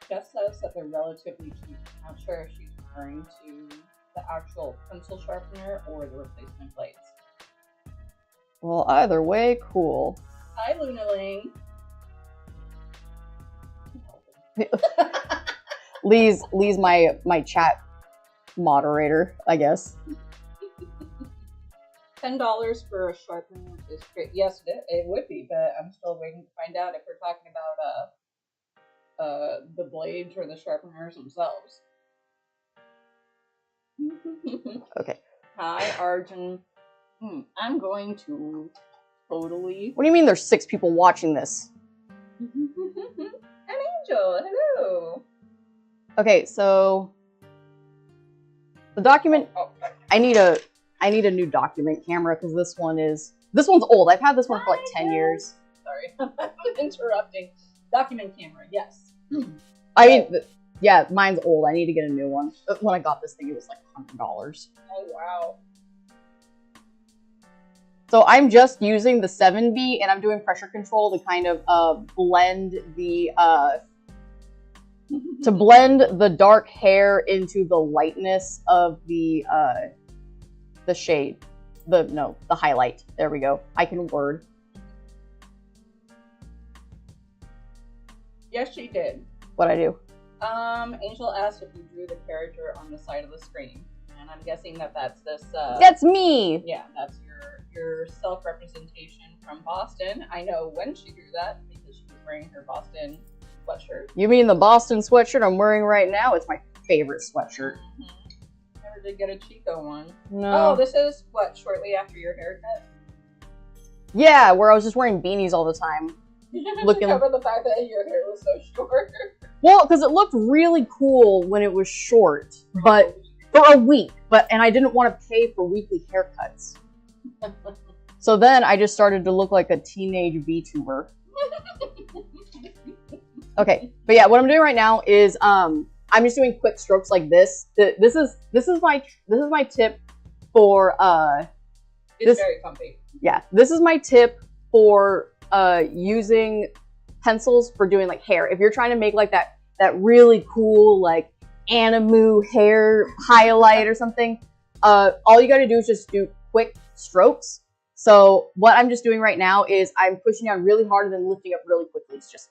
Jess says that they're relatively cheap. I'm not sure if she's referring to the actual pencil sharpener or the replacement blades. Well, either way, cool. Hi, Lunaling. Lee's my chat moderator, I guess. $10 for a sharpener is great. Yes, it would be, but I'm still waiting to find out if we're talking about the blades or the sharpeners themselves. Okay. Hi, Arjun. I'm going to totally... What do you mean there's 6 people watching this? An angel, hello. Okay, so the document. I need a new document camera because this one is This one's old. I've had this one for like 10 years. Sorry, I'm interrupting. Document camera, yes. I mean, yeah, mine's old. I need to get a new one. When I got this thing, it was like $100. Oh, wow. So I'm just using the 7B, and I'm doing pressure control to kind of blend the dark hair into the lightness of the shade. The highlight. There we go. I can word. Yes, she did. What'd I do? Angel asked if you drew the character on the side of the screen, and I'm guessing that that's this. That's me. Yeah, that's your self-representation from Boston. I know when she drew that because she was wearing her Boston sweatshirt. You mean the Boston sweatshirt I'm wearing right now? It's my favorite sweatshirt. Never did get a Chico one. No. Oh, this is what, shortly after your haircut? Yeah, where I was just wearing beanies all the time. Looking to cover the fact that your hair was so short. Well, because it looked really cool when it was short, but for a week. And I didn't want to pay for weekly haircuts. So then I just started to look like a teenage VTuber. Okay, but yeah, what I'm doing right now is I'm just doing quick strokes like this. This is my tip for It's very comfy. Yeah, this is my tip for using pencils for doing like hair. If you're trying to make like that really cool like animu hair highlight or something, all you got to do is just do quick strokes. So what I'm just doing right now is I'm pushing down really hard and then lifting up really quickly. It's just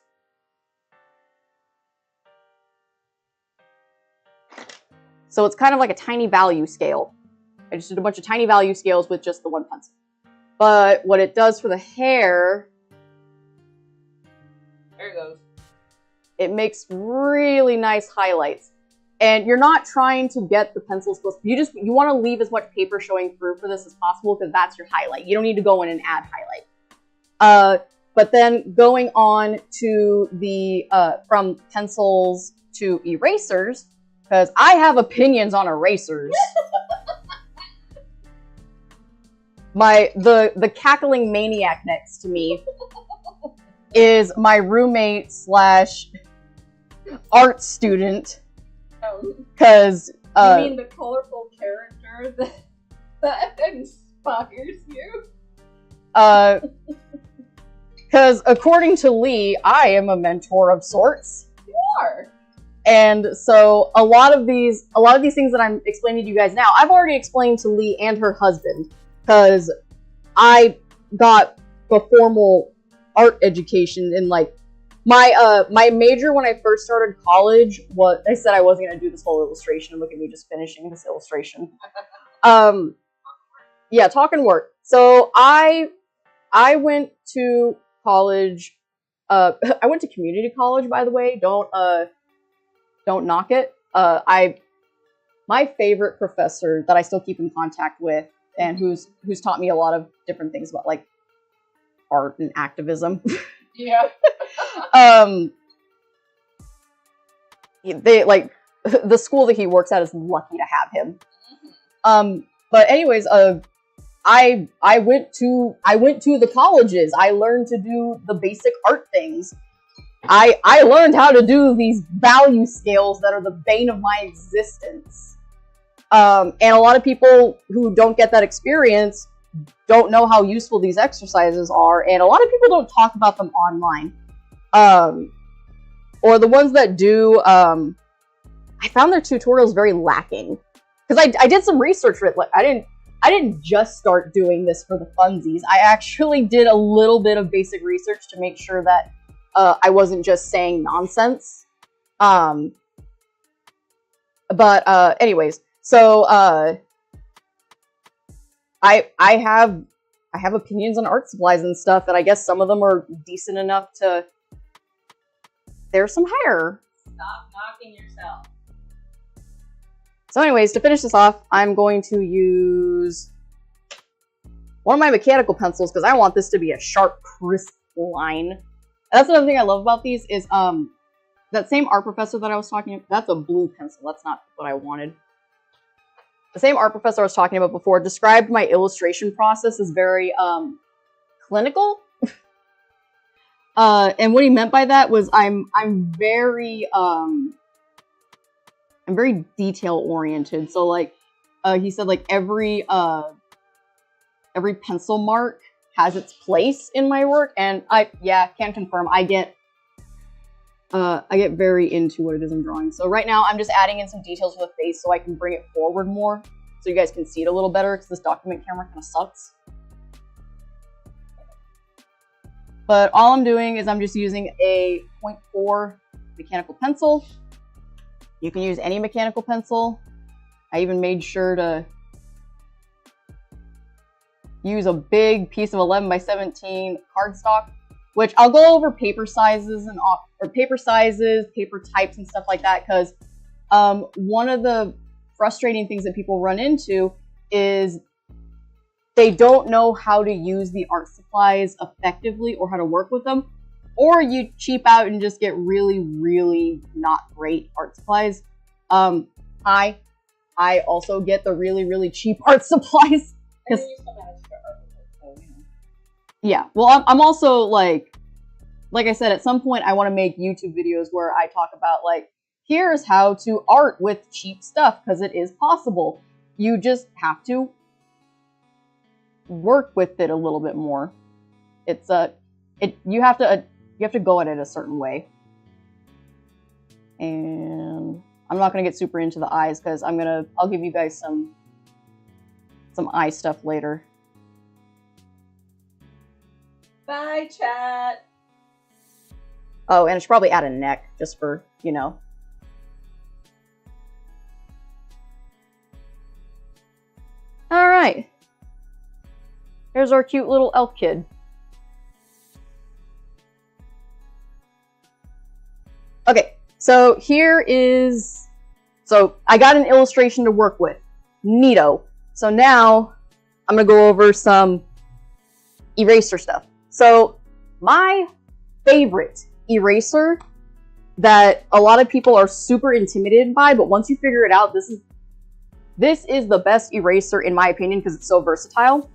so it's kind of like a tiny value scale. I just did a bunch of tiny value scales with just the one pencil. But what it does for the hair, there it goes. It makes really nice highlights. And you're not trying to get the pencils close. You want to leave as much paper showing through for this as possible because that's your highlight. You don't need to go in and add highlight. But then going on to the from pencils to erasers, because I have opinions on erasers. The cackling maniac next to me is my roommate / art student. Because you mean the colorful character that inspires you? Because according to Lee, I am a mentor of sorts. You are. And so a lot of these things that I'm explaining to you guys now, I've already explained to Lee and her husband, because I got a formal art education in like my major when I first started college was, I said I wasn't going to do this whole illustration, and look at me just finishing this illustration. Yeah, talk and work. So I went to college. I went to community college, by the way. Don't knock it. My favorite professor that I still keep in contact with, and who's taught me a lot of different things about like art and activism. Yeah. They like the school that he works at is lucky to have him. But anyways, I went to the colleges. I learned to do the basic art things. I learned how to do these value scales that are the bane of my existence. And a lot of people who don't get that experience don't know how useful these exercises are, and a lot of people don't talk about them online. Or the ones that do, I found their tutorials very lacking. Because I did some research for it. Like, I didn't just start doing this for the funsies. I actually did a little bit of basic research to make sure that I wasn't just saying nonsense. Anyways, so I have opinions on art supplies and stuff, and I guess some of them are decent enough to. There's some hair. Stop knocking yourself. So anyways, to finish this off, I'm going to use one of my mechanical pencils because I want this to be a sharp, crisp line. And that's another thing I love about these is that same art professor that I was talking about, that's a blue pencil. That's not what I wanted. The same art professor I was talking about before described my illustration process as very clinical. And what he meant by that was I'm very detail oriented. So like he said, like every pencil mark has its place in my work, and I can confirm I get very into what it is I'm drawing. So right now I'm just adding in some details for the face so I can bring it forward more so you guys can see it a little better, because this document camera kind of sucks. But all I'm doing is I'm just using a 0.4 mechanical pencil. You can use any mechanical pencil. I even made sure to use a big piece of 11 by 17 cardstock, which I'll go over paper sizes paper types and stuff like that, because one of the frustrating things that people run into is they don't know how to use the art supplies effectively or how to work with them, or you cheap out and just get really, really not great art supplies. I also get the really, really cheap art supplies. Yeah, well, I'm also like I said, at some point I want to make YouTube videos where I talk about like, here's how to art with cheap stuff, because it is possible. You just have to work with it a little bit more. It's you have to go at it a certain way. And I'm not gonna get super into the eyes, because I'll give you guys some eye stuff later. Bye, chat. Oh, and I should probably add a neck just for, you know. All right. Here's our cute little elf kid. Okay, so so I got an illustration to work with. Neato. So now I'm gonna go over some eraser stuff. So my favorite eraser that a lot of people are super intimidated by, but once you figure it out, this is the best eraser in my opinion, because it's so versatile.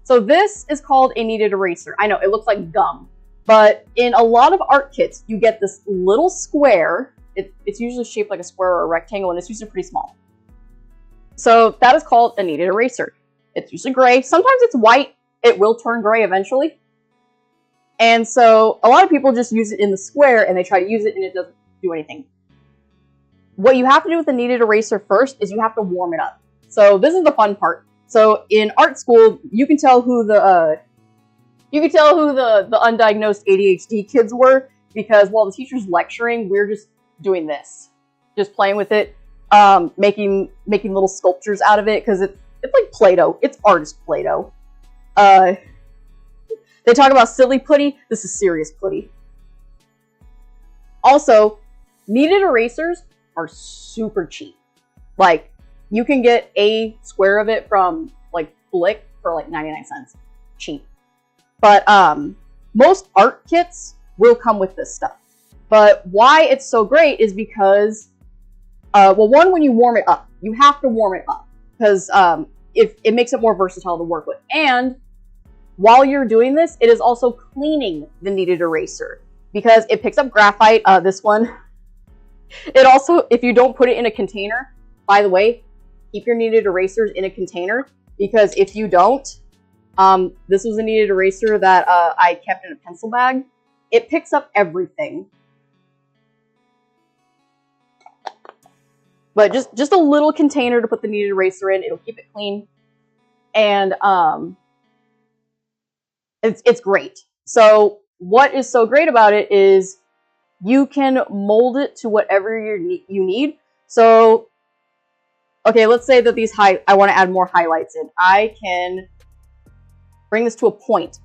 So this is called a kneaded eraser. I know, it looks like gum, but in a lot of art kits, you get this little square. It's usually shaped like a square or a rectangle, and it's usually pretty small. So that is called a kneaded eraser. It's usually gray. Sometimes it's white. It will turn gray eventually. And so a lot of people just use it in the square, and they try to use it, and it doesn't do anything. What you have to do with the kneaded eraser first is you have to warm it up. So this is the fun part. So in art school, you can tell who the undiagnosed ADHD kids were, because while the teacher's lecturing, we're just doing this, just playing with it, making little sculptures out of it, because it's like Play-Doh. It's artist Play-Doh. They talk about silly putty. This is serious putty. Also, kneaded erasers are super cheap. Like, you can get a square of it from like Blick for like 99 cents. Cheap. But most art kits will come with this stuff. But why it's so great is because, well, one, when you warm it up, you have to warm it up, because if it makes it more versatile to work with. And while you're doing this, it is also cleaning the kneaded eraser, because it picks up graphite. This one. It also, if you don't put it in a container, by the way, keep your kneaded erasers in a container, because if you don't, this was a kneaded eraser that I kept in a pencil bag. It picks up everything. But just a little container to put the kneaded eraser in. It'll keep it clean. And it's great. So what is so great about it is you can mold it to whatever you need. So, okay, let's say that these I want to add more highlights in. I can bring this to a point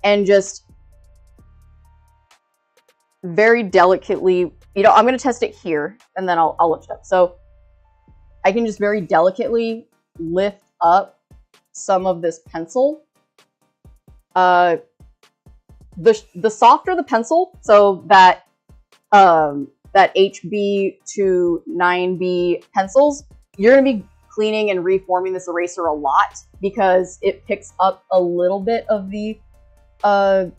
and just very delicately, you know, I'm going to test it here, and then I'll lift it up. So I can just very delicately lift up some of this pencil. The softer the pencil, so that HB to 9B pencils, you're going to be cleaning and reforming this eraser a lot, because it picks up a little bit of the the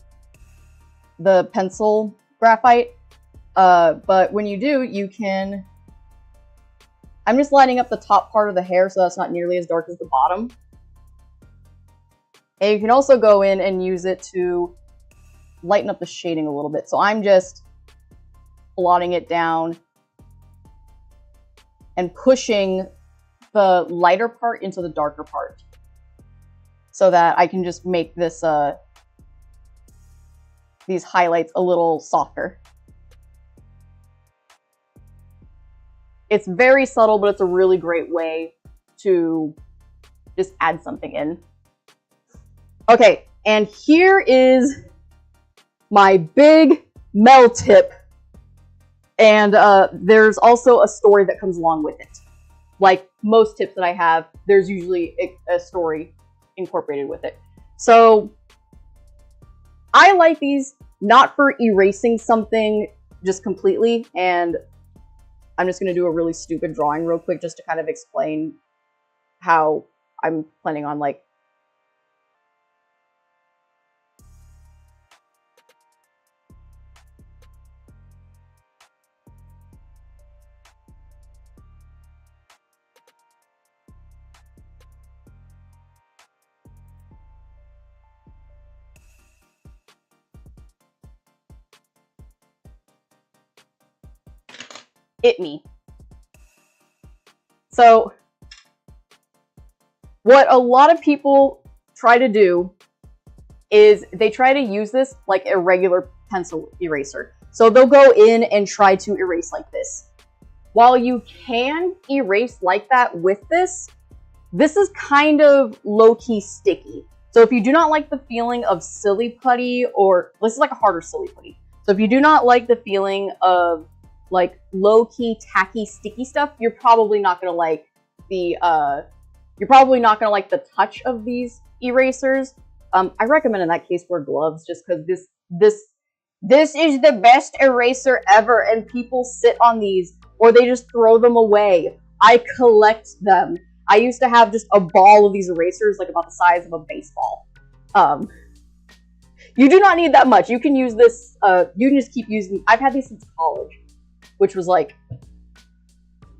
pencil graphite. But when you do, you can... I'm just lining up the top part of the hair so that's not nearly as dark as the bottom. And you can also go in and use it to lighten up the shading a little bit. So I'm just blotting it down and pushing the lighter part into the darker part so that I can just make this these highlights a little softer. It's very subtle, but it's a really great way to just add something in. Okay, and here is my big Mel tip. And there's also a story that comes along with it. Like most tips that I have, there's usually a story incorporated with it. So I like these not for erasing something just completely, and I'm just going to do a really stupid drawing real quick just to kind of explain how I'm planning on like it me. So what a lot of people try to do is they try to use this like a regular pencil eraser. So they'll go in and try to erase like this. While you can erase like that with this, this is kind of low-key sticky. So if you do not like the feeling of silly putty, or this is like a harder silly putty. So if you do not like the feeling of like low-key, tacky, sticky stuff, you're probably not gonna like the touch of these erasers. I recommend in that case wear gloves just because this is the best eraser ever, and people sit on these or they just throw them away. I collect them. I used to have just a ball of these erasers like about the size of a baseball. You do not need that much. You can use this, you can just keep using, I've had these since college, which was like,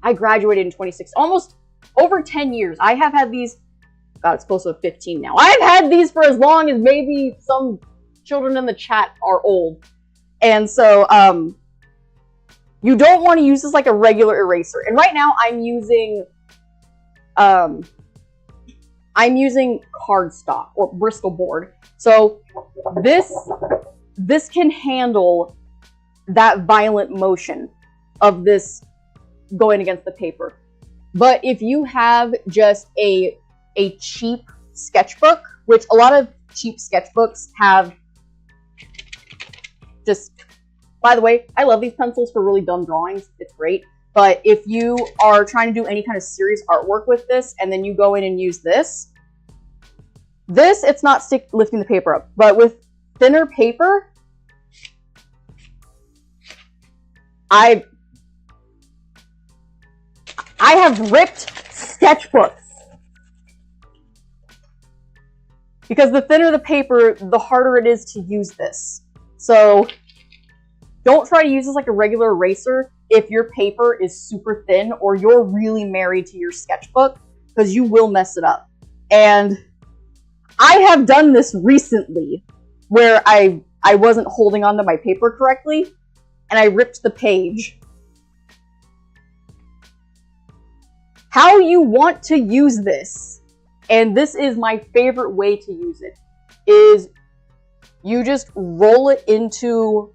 I graduated in 2016, almost over 10 years. I have had these, God, it's close to 15 now. I've had these for as long as maybe some children in the chat are old. And so, you don't want to use this like a regular eraser. And right now I'm using cardstock or Bristol board. So this can handle that violent motion of this going against the paper. But if you have just a cheap sketchbook, which a lot of cheap sketchbooks have just, by the way, I love these pencils for really dumb drawings. It's great. But if you are trying to do any kind of serious artwork with this, and then you go in and use this, it's not lifting the paper up. But with thinner paper, I have ripped sketchbooks. Because the thinner the paper, the harder it is to use this. So don't try to use this like a regular eraser if your paper is super thin or you're really married to your sketchbook, because you will mess it up. And I have done this recently where I wasn't holding onto my paper correctly and I ripped the page. How you want to use this, and this is my favorite way to use it, is you just roll it into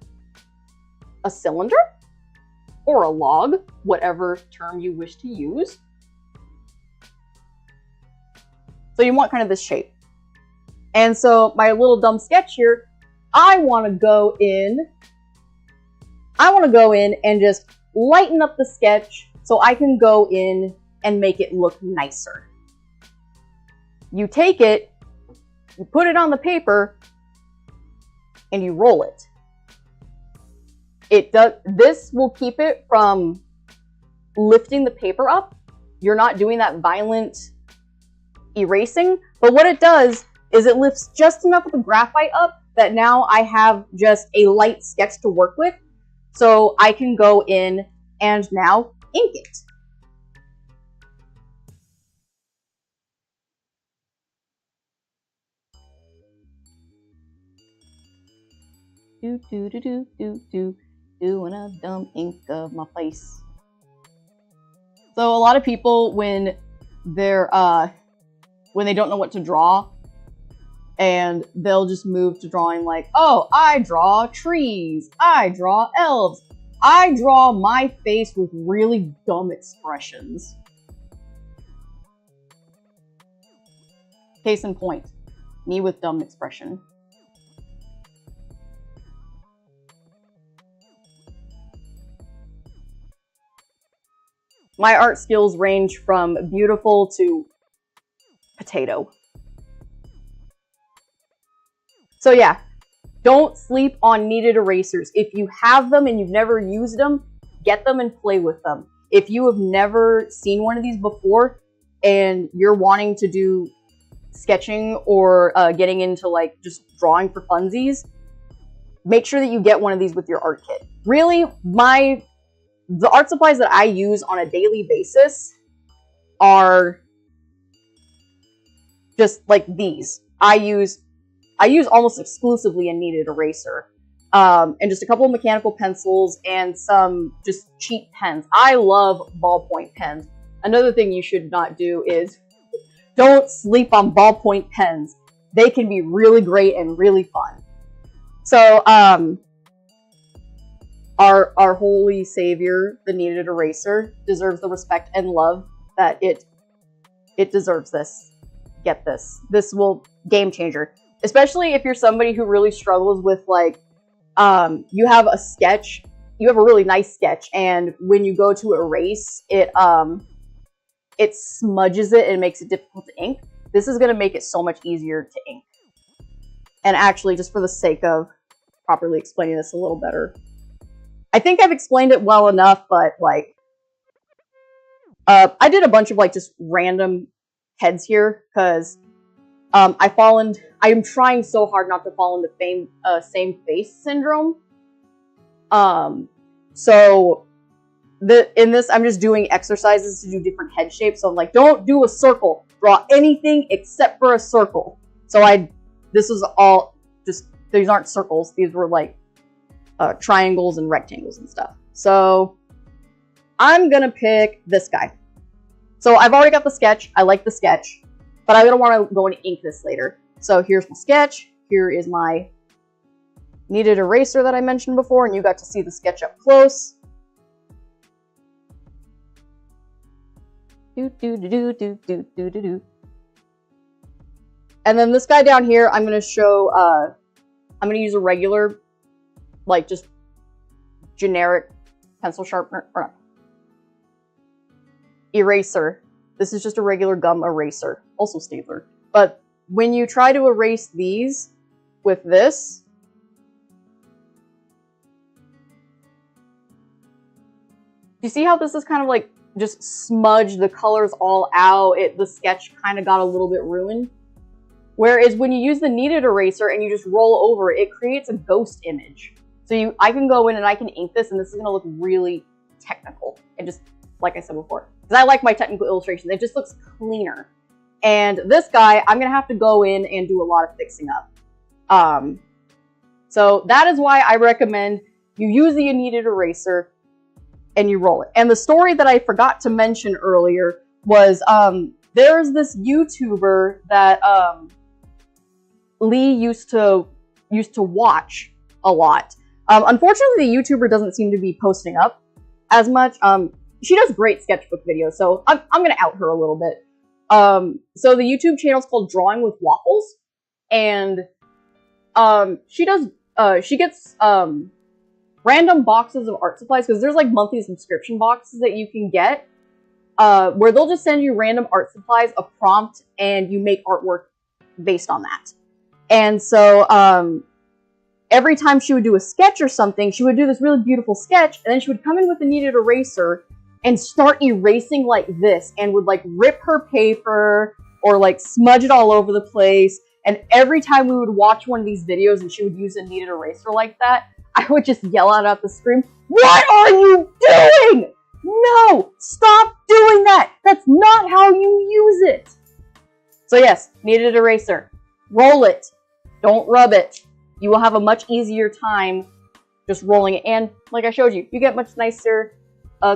a cylinder or a log, whatever term you wish to use. So you want kind of this shape. And so my little dumb sketch here, I want to go in and just lighten up the sketch so I can go in and make it look nicer. You take it, you put it on the paper, and you roll it. This will keep it from lifting the paper up. You're not doing that violent erasing, but what it does is it lifts just enough of the graphite up that now I have just a light sketch to work with, so I can go in and now ink it. Doing a dumb ink of my face. So a lot of people, when they don't know what to draw, and they'll just move to drawing like, oh, I draw trees, I draw elves, I draw my face with really dumb expressions. Case in point, me with dumb expression. My art skills range from beautiful to potato. So yeah, don't sleep on kneaded erasers. If you have them and you've never used them, get them and play with them. If you have never seen one of these before and you're wanting to do sketching or getting into like just drawing for funsies, make sure that you get one of these with your art kit. Really, the art supplies that I use on a daily basis are just like these. I use almost exclusively a kneaded eraser, and just a couple of mechanical pencils and some just cheap pens. I love ballpoint pens. Another thing you should not do is don't sleep on ballpoint pens. They can be really great and really fun. So, our holy savior, the kneaded eraser, deserves the respect and love that it deserves. This. Get this. This will game changer. Especially if you're somebody who really struggles with like, you have a sketch, you have a really nice sketch, and when you go to erase, it smudges it and makes it difficult to ink. This is going to make it so much easier to ink. And actually, just for the sake of properly explaining this a little better, I think I've explained it well enough, but like, I did a bunch of like just random heads here because I am trying so hard not to fall into same face syndrome. So in this, I'm just doing exercises to do different head shapes. So I'm like, don't do a circle. Draw anything except for a circle. So this was all just, these aren't circles. These were like triangles and rectangles and stuff. So I'm gonna pick this guy. So I've already got the sketch. I like the sketch, but I don't want to go and ink this later. So here's my sketch. Here is my kneaded eraser that I mentioned before, and you got to see the sketch up close. And then this guy down here, I'm going to show, I'm going to use a regular, like just generic pencil sharpener, or not, eraser. This is just a regular gum eraser, also stapler. But when you try to erase these with this, you see how this is kind of like just smudged the colors all out? The sketch kind of got a little bit ruined. Whereas when you use the kneaded eraser and you just roll over it, it creates a ghost image. So I can go in and I can ink this, and this is going to look really technical. And just, like I said before, because I like my technical illustrations, it just looks cleaner. And this guy, I'm going to have to go in and do a lot of fixing up. So that is why I recommend you use the kneaded eraser and you roll it. And the story that I forgot to mention earlier was there's this YouTuber that Lee used to watch a lot. Unfortunately, the YouTuber doesn't seem to be posting up as much. She does great sketchbook videos, so I'm going to out her a little bit. So the YouTube channel is called Drawing with Waffles, and she gets random boxes of art supplies, because there's like monthly subscription boxes that you can get, where they'll just send you random art supplies, a prompt, and you make artwork based on that. And so every time she would do a sketch or something, she would do this really beautiful sketch, and then she would come in with a kneaded eraser and start erasing like this, and would like rip her paper or like smudge it all over the place. And every time we would watch one of these videos and she would use a kneaded eraser like that, I would just yell out at the screen, "What are you doing? No, stop doing that. That's not how you use it." So yes, kneaded eraser. Roll it. Don't rub it. You will have a much easier time just rolling it. And like I showed you, you get much nicer,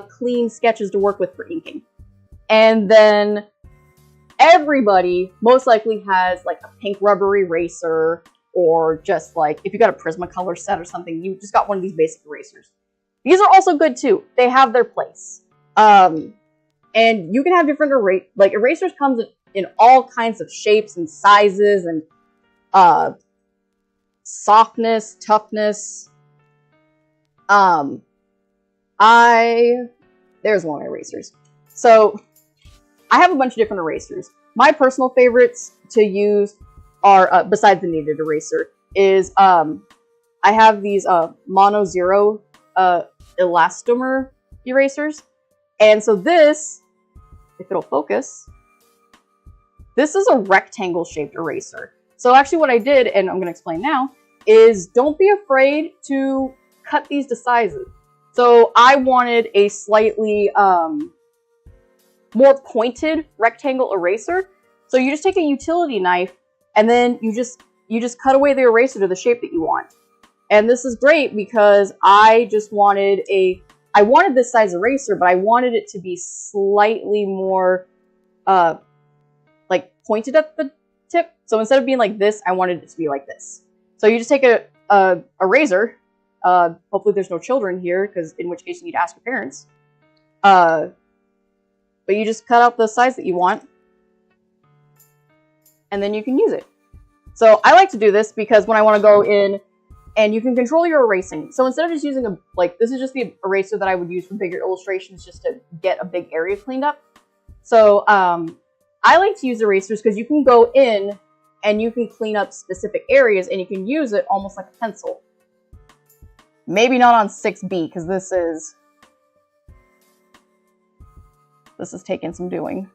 clean sketches to work with for inking. And then everybody most likely has like a pink rubber eraser, or just like if you got a Prismacolor set or something, you just got one of these basic erasers. These are also good too. They have their place. And you can have different erasers comes in all kinds of shapes and sizes and softness, toughness. There's one of my erasers. So I have a bunch of different erasers. My personal favorites to use are, besides the kneaded eraser, is I have these Mono Zero elastomer erasers. And so this, if it'll focus, this is a rectangle shaped eraser. So actually what I did, and I'm going to explain now, is don't be afraid to cut these to sizes. So I wanted a slightly more pointed rectangle eraser. So you just take a utility knife and then you just cut away the eraser to the shape that you want. And this is great because I just wanted I wanted this size eraser, but I wanted it to be slightly more like pointed at the tip. So instead of being like this, I wanted it to be like this. So you just take a razor. Hopefully there's no children here, because in which case you need to ask your parents. But you just cut out the size that you want, and then you can use it. So I like to do this because when I want to go in, and you can control your erasing. So instead of just using this is just the eraser that I would use for bigger illustrations just to get a big area cleaned up. So I like to use erasers because you can go in and you can clean up specific areas, and you can use it almost like a pencil. Maybe not on 6B, because this is taking some doing.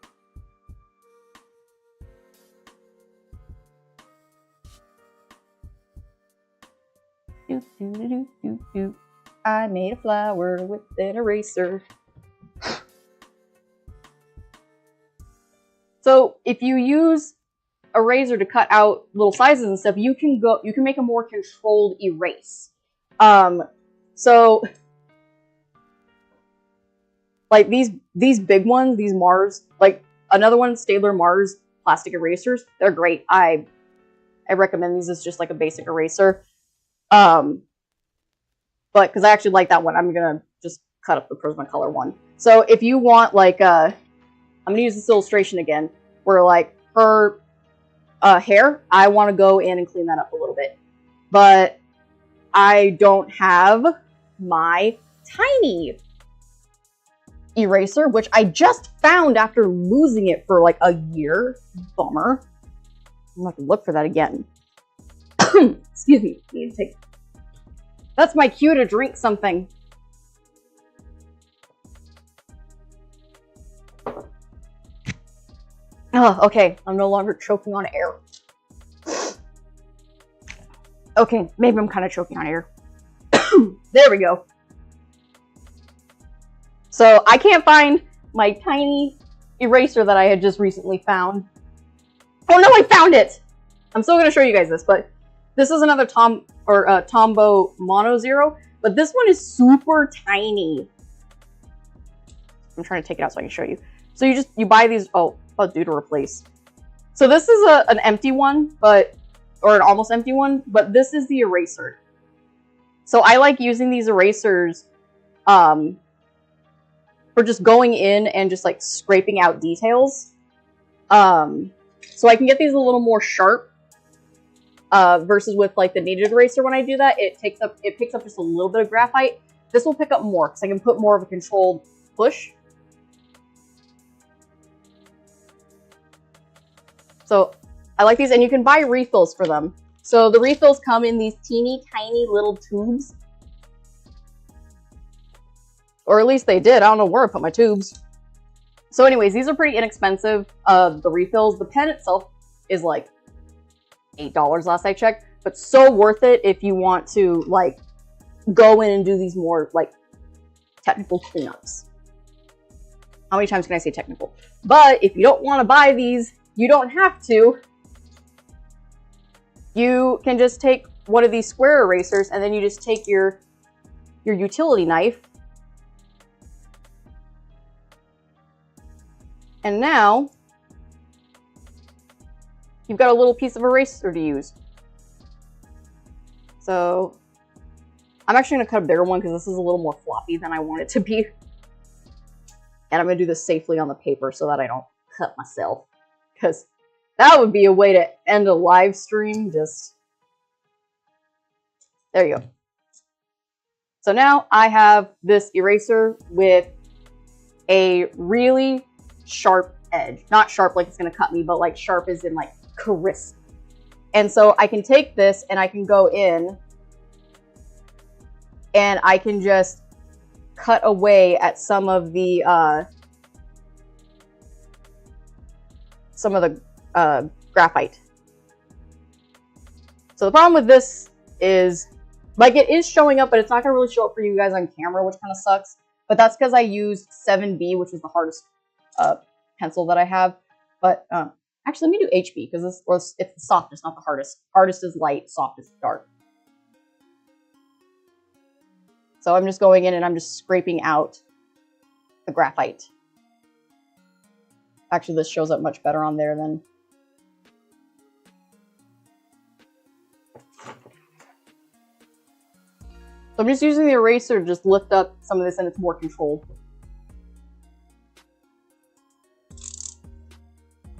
I made a flower with an eraser. So if you use a razor to cut out little sizes and stuff, you can make a more controlled erase. So like these big ones, these Mars, like another one, Staedtler Mars plastic erasers, they're great. I recommend these as just like a basic eraser. But because I actually like that one, I'm gonna just cut up the Prismacolor one. So if you want like I'm gonna use this illustration again, where like her hair, I want to go in and clean that up a little bit, but I don't have my tiny eraser, which I just found after losing it for like a year. Bummer. I'm gonna have to look for that again. Excuse me. Need to take. That's my cue to drink something. Oh, okay. I'm no longer choking on air. Okay, maybe I'm kind of choking on air. There we go. So I can't find my tiny eraser that I had just recently found. Oh no, I found it! I'm still going to show you guys this, but this is another Tombow Mono Zero, but this one is super tiny. I'm trying to take it out so I can show you. So you buy these, oh, I'll do to replace. So this is an empty one, or an almost empty one, but this is the eraser. So I like using these erasers for just going in and just like scraping out details. So I can get these a little more sharp versus with like the kneaded eraser. When I do that, it picks up just a little bit of graphite. This will pick up more because I can put more of a controlled push. So I like these, and you can buy refills for them. So the refills come in these teeny tiny little tubes. Or at least they did. I don't know where I put my tubes. So anyways, these are pretty inexpensive, the refills. The pen itself is like $8 last I checked, but so worth it if you want to like go in and do these more like technical cleanups. How many times can I say technical? But if you don't want to buy these, you don't have to. You can just take one of these square erasers and then you just take your utility knife. And now you've got a little piece of eraser to use. So I'm actually going to cut a bigger one because this is a little more floppy than I want it to be. And I'm going to do this safely on the paper so that I don't cut myself. Because that would be a way to end a live stream. Just, there you go. So now I have this eraser with a really sharp edge. Not sharp like it's going to cut me, but like sharp as in like crisp. And so I can take this and I can go in and I can just cut away at some of the graphite. So the problem with this is, like, it is showing up, but it's not going to really show up for you guys on camera, which kind of sucks. But that's because I used 7B, which is the hardest pencil that I have. But actually, let me do HB, because it's the softest, not the hardest. Hardest is light, soft is dark. So I'm just going in and I'm just scraping out the graphite. Actually, this shows up much better on there than... So I'm just using the eraser to just lift up some of this and it's more controlled.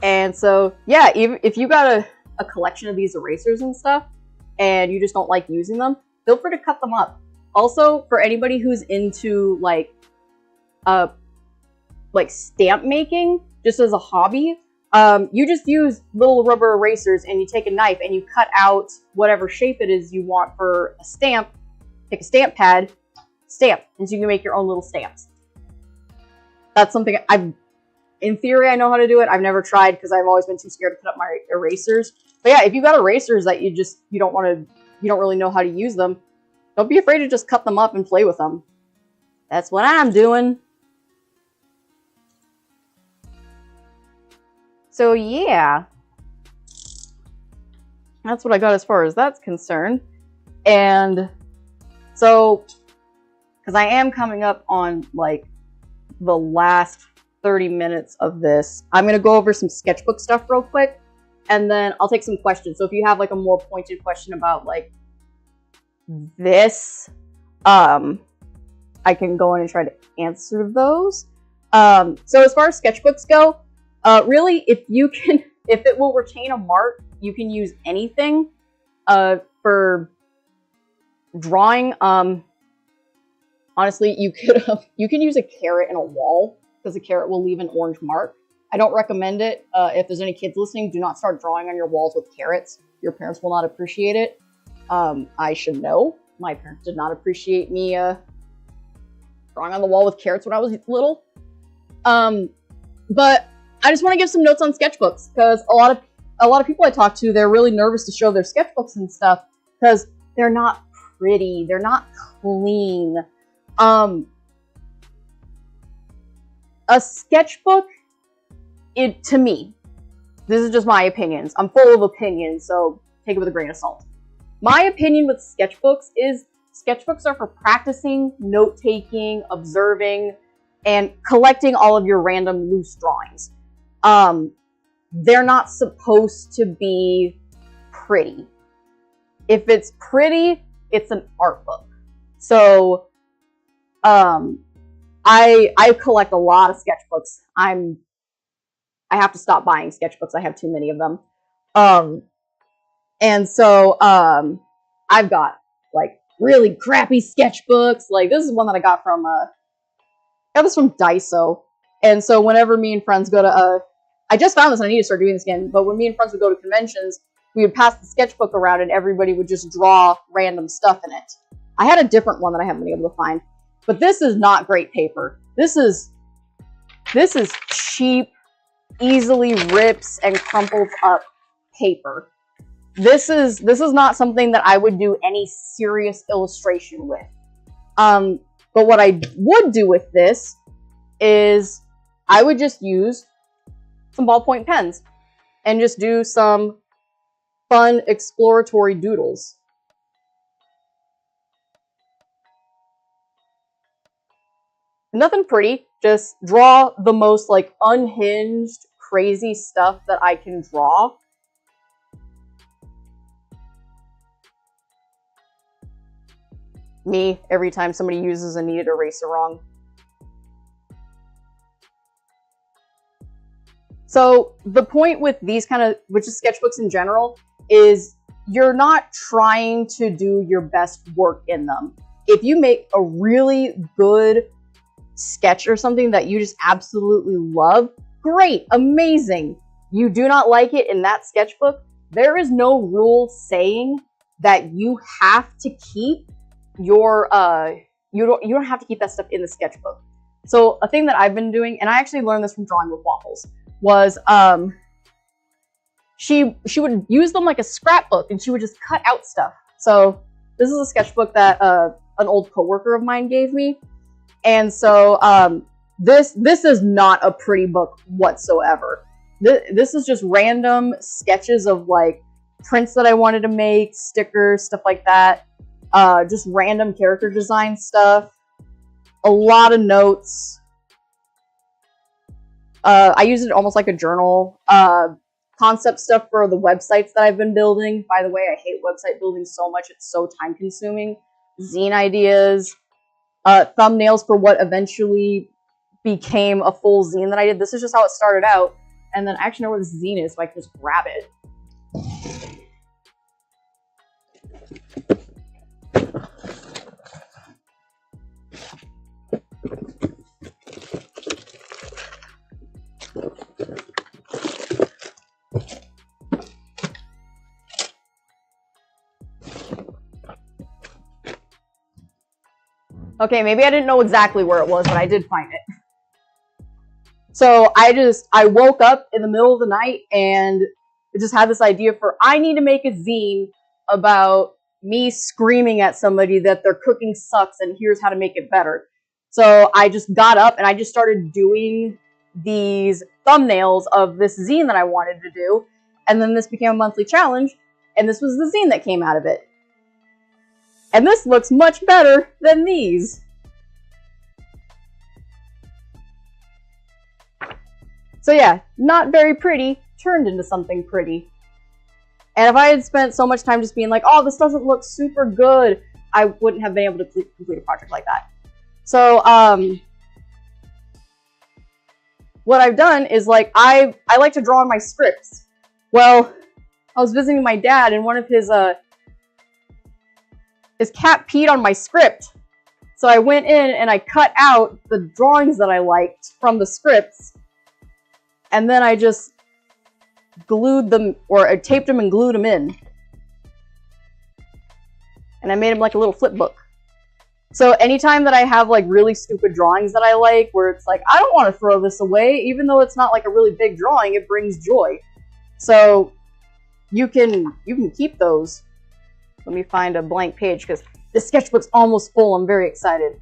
And so, yeah, if you got a collection of these erasers and stuff, and you just don't like using them, feel free to cut them up. Also, for anybody who's into like stamp making, just as a hobby, you just use little rubber erasers and you take a knife and you cut out whatever shape it is you want for a stamp. Take a stamp pad, stamp, and so you can make your own little stamps. That's something in theory, I know how to do it. I've never tried because I've always been too scared to cut up my erasers. But yeah, if you've got erasers that you don't really know how to use them, don't be afraid to just cut them up and play with them. That's what I'm doing. So yeah, that's what I got as far as that's concerned. And so, because I am coming up on like the last 30 minutes of this, I'm going to go over some sketchbook stuff real quick, and then I'll take some questions. So if you have like a more pointed question about like this, I can go in and try to answer those. So as far as sketchbooks go, really, if it will retain a mark, you can use anything. For drawing, honestly, you can use a carrot in a wall, because a carrot will leave an orange mark. I don't recommend it. If there's any kids listening, do not start drawing on your walls with carrots. Your parents will not appreciate it. I should know. My parents did not appreciate me drawing on the wall with carrots when I was little. But I just want to give some notes on sketchbooks, because a lot of people I talk to, they're really nervous to show their sketchbooks and stuff because they're not pretty, they're not clean. A sketchbook, to me, this is just my opinions. I'm full of opinions, so take it with a grain of salt. My opinion with sketchbooks is sketchbooks are for practicing, note-taking, observing, and collecting all of your random loose drawings. They're not supposed to be pretty. If it's pretty, it's an art book. So, I collect a lot of sketchbooks. I have to stop buying sketchbooks. I have too many of them. And so, I've got like really crappy sketchbooks. Like this is one that I got from, got this from Daiso. And so whenever me and friends go to, I just found this and I need to start doing this again, but when me and friends would go to conventions, we would pass the sketchbook around and everybody would just draw random stuff in it. I had a different one that I haven't been able to find, but this is not great paper. This is cheap, easily rips and crumples up paper. this is not something that I would do any serious illustration with. But what I would do with this is I would just use some ballpoint pens and just do some fun exploratory doodles. Nothing pretty, just draw the most like unhinged, crazy stuff that I can draw. Me, every time somebody uses a kneaded eraser wrong. So the point with these kind of, which is sketchbooks in general, is you're not trying to do your best work in them. If you make a really good sketch or something that you just absolutely love, great, amazing. You do not like it in that sketchbook, there is no rule saying that you have to keep your you don't have to keep that stuff in the sketchbook. So a thing that I've been doing, and I actually learned this from Drawing with Waffles, was she would use them like a scrapbook, and she would just cut out stuff. So this is a sketchbook that an old coworker of mine gave me, and so this is not a pretty book whatsoever. This is just random sketches of like prints that I wanted to make, stickers, stuff like that. Just random character design stuff. A lot of notes. I use it almost like a journal. Concept stuff for the websites that I've been building. By the way, I hate website building so much. It's so time consuming. Zine ideas. Thumbnails for what eventually became a full zine that I did. This is just how it started out. And then I actually know where this zine is, so I can just grab it. Okay, maybe I didn't know exactly where it was, but I did find it. So I woke up in the middle of the night and just had this idea for, I need to make a zine about me screaming at somebody that their cooking sucks and here's how to make it better. So I just got up and I just started doing these thumbnails of this zine that I wanted to do. And then this became a monthly challenge, and this was the zine that came out of it. And this looks much better than these. So yeah, not very pretty, turned into something pretty. And if I had spent so much time just being like, oh, this doesn't look super good, I wouldn't have been able to complete a project like that. So, what I've done is, like, I like to draw on my scripts. Well, I was visiting my dad, and one of his cat peed on my script. So I went in and I cut out the drawings that I liked from the scripts, and then I just glued them, or I taped them and glued them in. And I made them like a little flip book. So anytime that I have like really stupid drawings that I like, where it's like, I don't want to throw this away, even though it's not like a really big drawing, it brings joy. So you can keep those. Let me find a blank page, because this sketchbook's almost full. I'm very excited.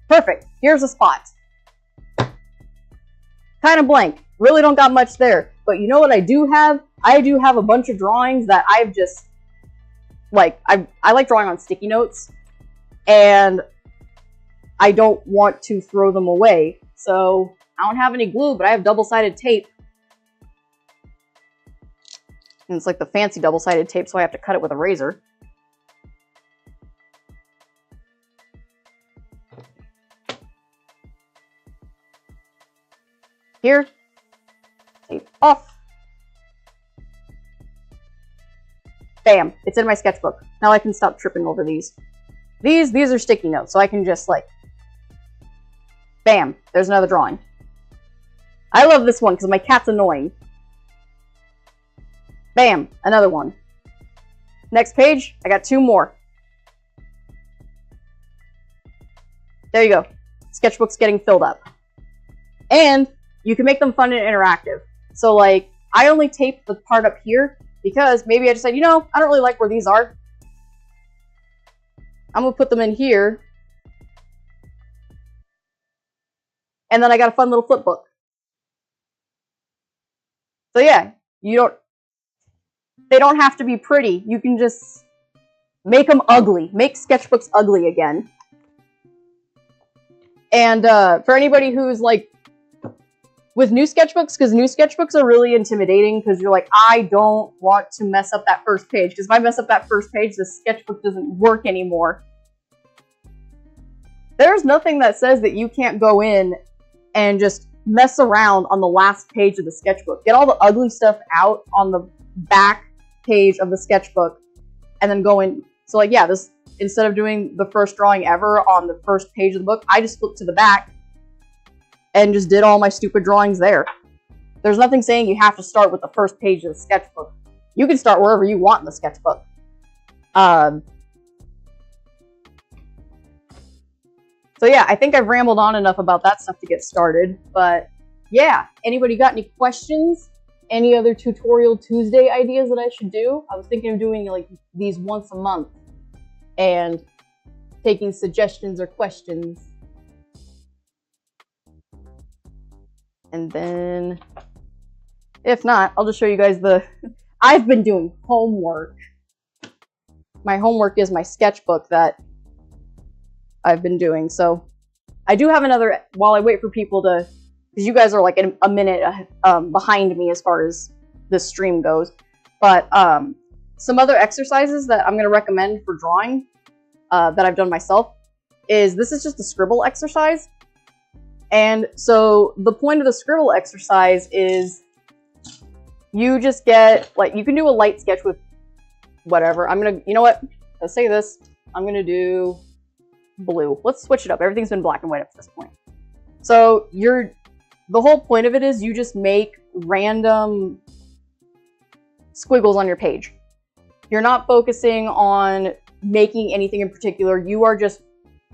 Perfect. Here's a spot. Kind of blank. Really don't got much there. But you know what I do have? I do have a bunch of drawings that I've just, like, I like drawing on sticky notes, and I don't want to throw them away. So I don't have any glue, but I have double-sided tape. And it's like the fancy double-sided tape, so I have to cut it with a razor. Here. Tape off. Bam. It's in my sketchbook. Now I can stop tripping over these. These are sticky notes, so I can just, like... Bam. There's another drawing. I love this one because my cat's annoying. Bam, another one. Next page, I got 2 more. There you go. Sketchbook's getting filled up. And you can make them fun and interactive. So, like, I only taped the part up here because maybe I decided, you know, I don't really like where these are. I'm gonna put them in here. And then I got a fun little flip book. So yeah, they don't have to be pretty. You can just make them ugly. Make sketchbooks ugly again. And for anybody who's like, with new sketchbooks, because new sketchbooks are really intimidating, because you're like, I don't want to mess up that first page, because if I mess up that first page, the sketchbook doesn't work anymore. There's nothing that says that you can't go in and just mess around on the last page of the sketchbook. Get all the ugly stuff out on the back page of the sketchbook, and then go in. So like, yeah, this, instead of doing the first drawing ever on the first page of the book, I just flipped to the back and just did all my stupid drawings there. There's nothing saying you have to start with the first page of the sketchbook. You can start wherever you want in the sketchbook. So yeah, I think I've rambled on enough about that stuff to get started. But yeah, anybody got any questions? Any other Tutorial Tuesday ideas that I should do? I was thinking of doing like these once a month and taking suggestions or questions. And then, if not, I'll just show you guys the... I've been doing homework. My homework is my sketchbook that I've been doing. So I do have another, while I wait for people to, because you guys are like a minute behind me as far as this stream goes. But some other exercises that I'm going to recommend for drawing that I've done myself is, this is just a scribble exercise. And so the point of the scribble exercise is you just get, like, you can do a light sketch with whatever. I'm going to, you know what? Let's say this. I'm going to do blue. Let's switch it up. Everything's been black and white up to this point. So the whole point of it is you just make random squiggles on your page. You're not focusing on making anything in particular. You are just